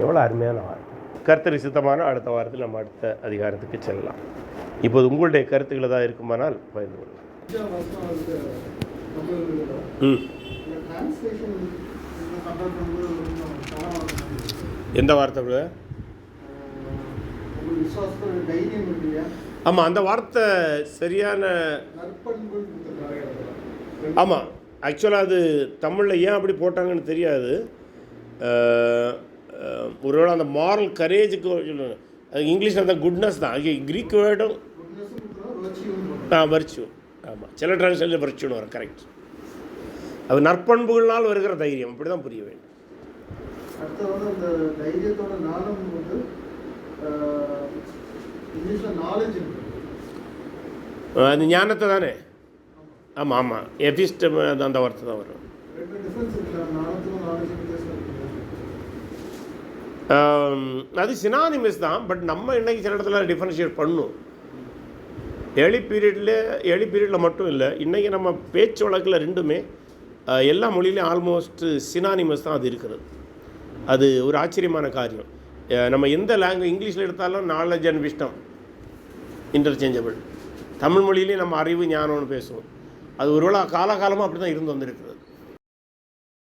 எவ்வளோ அருமையான வார்த்தை. கர்த்தருக்கு சித்தமான அடுத்த வாரத்தில் நம்ம அடுத்த அதிகாரத்துக்கு செல்லலாம். இப்போது உங்களுடைய கருத்துக்கள் ஏதாவது இருக்குமானால் பகிர்ந்து கொள்ளலாம். எந்த வார்த்தை? ஆமாம், அந்த வார்த்தை சரியான. ஆமாம், ஆக்சுவலாக அது தமிழில் ஏன் அப்படி போட்டாங்கன்னு தெரியாது. ஒருவேளை அந்த மாரல் கரேஜுக்கு சொல்லணும். அது இங்கிலீஷில் அந்த குட்னஸ் தான். கிரீக் வேர்டும் வர்ச்சு. ஆமாம், சில டிரான்ஸ்லேஷனில் வர்ச்சுன்னு வரும். கரெக்ட். அது நற்பண்புகள்னால் வருகிற தைரியம், அப்படி தான் புரிய வேண்டும். அது ஞானத்தை தானே. ஆமாம் ஆமாம், எபிஸ்ட் அந்த வார்த்தை தான் வரும். அது சினானிமஸ் தான். பட் நம்ம இன்றைக்கி சில இடத்துல டிஃபரன்ஷியேட் பண்ணும். ஏர்லி பீரியடில் மட்டும் இல்லை, இன்றைக்கி நம்ம பேச்சு வழக்கில் ரெண்டுமே எல்லா மொழியிலையும் ஆல்மோஸ்ட் சினானிமஸ் தான் அது இருக்கிறது. அது ஒரு ஆச்சரியமான காரியம். நம்ம எந்த இங்கிலீஷில் எடுத்தாலும் knowledge and wisdom interchangeable. Tamil மொழியிலையும் நம்ம அறிவு ஞானம்னு பேசுவோம். அது ஒருவேளை காலகாலமாக அப்படி தான் இருந்து வந்திருக்கிறது.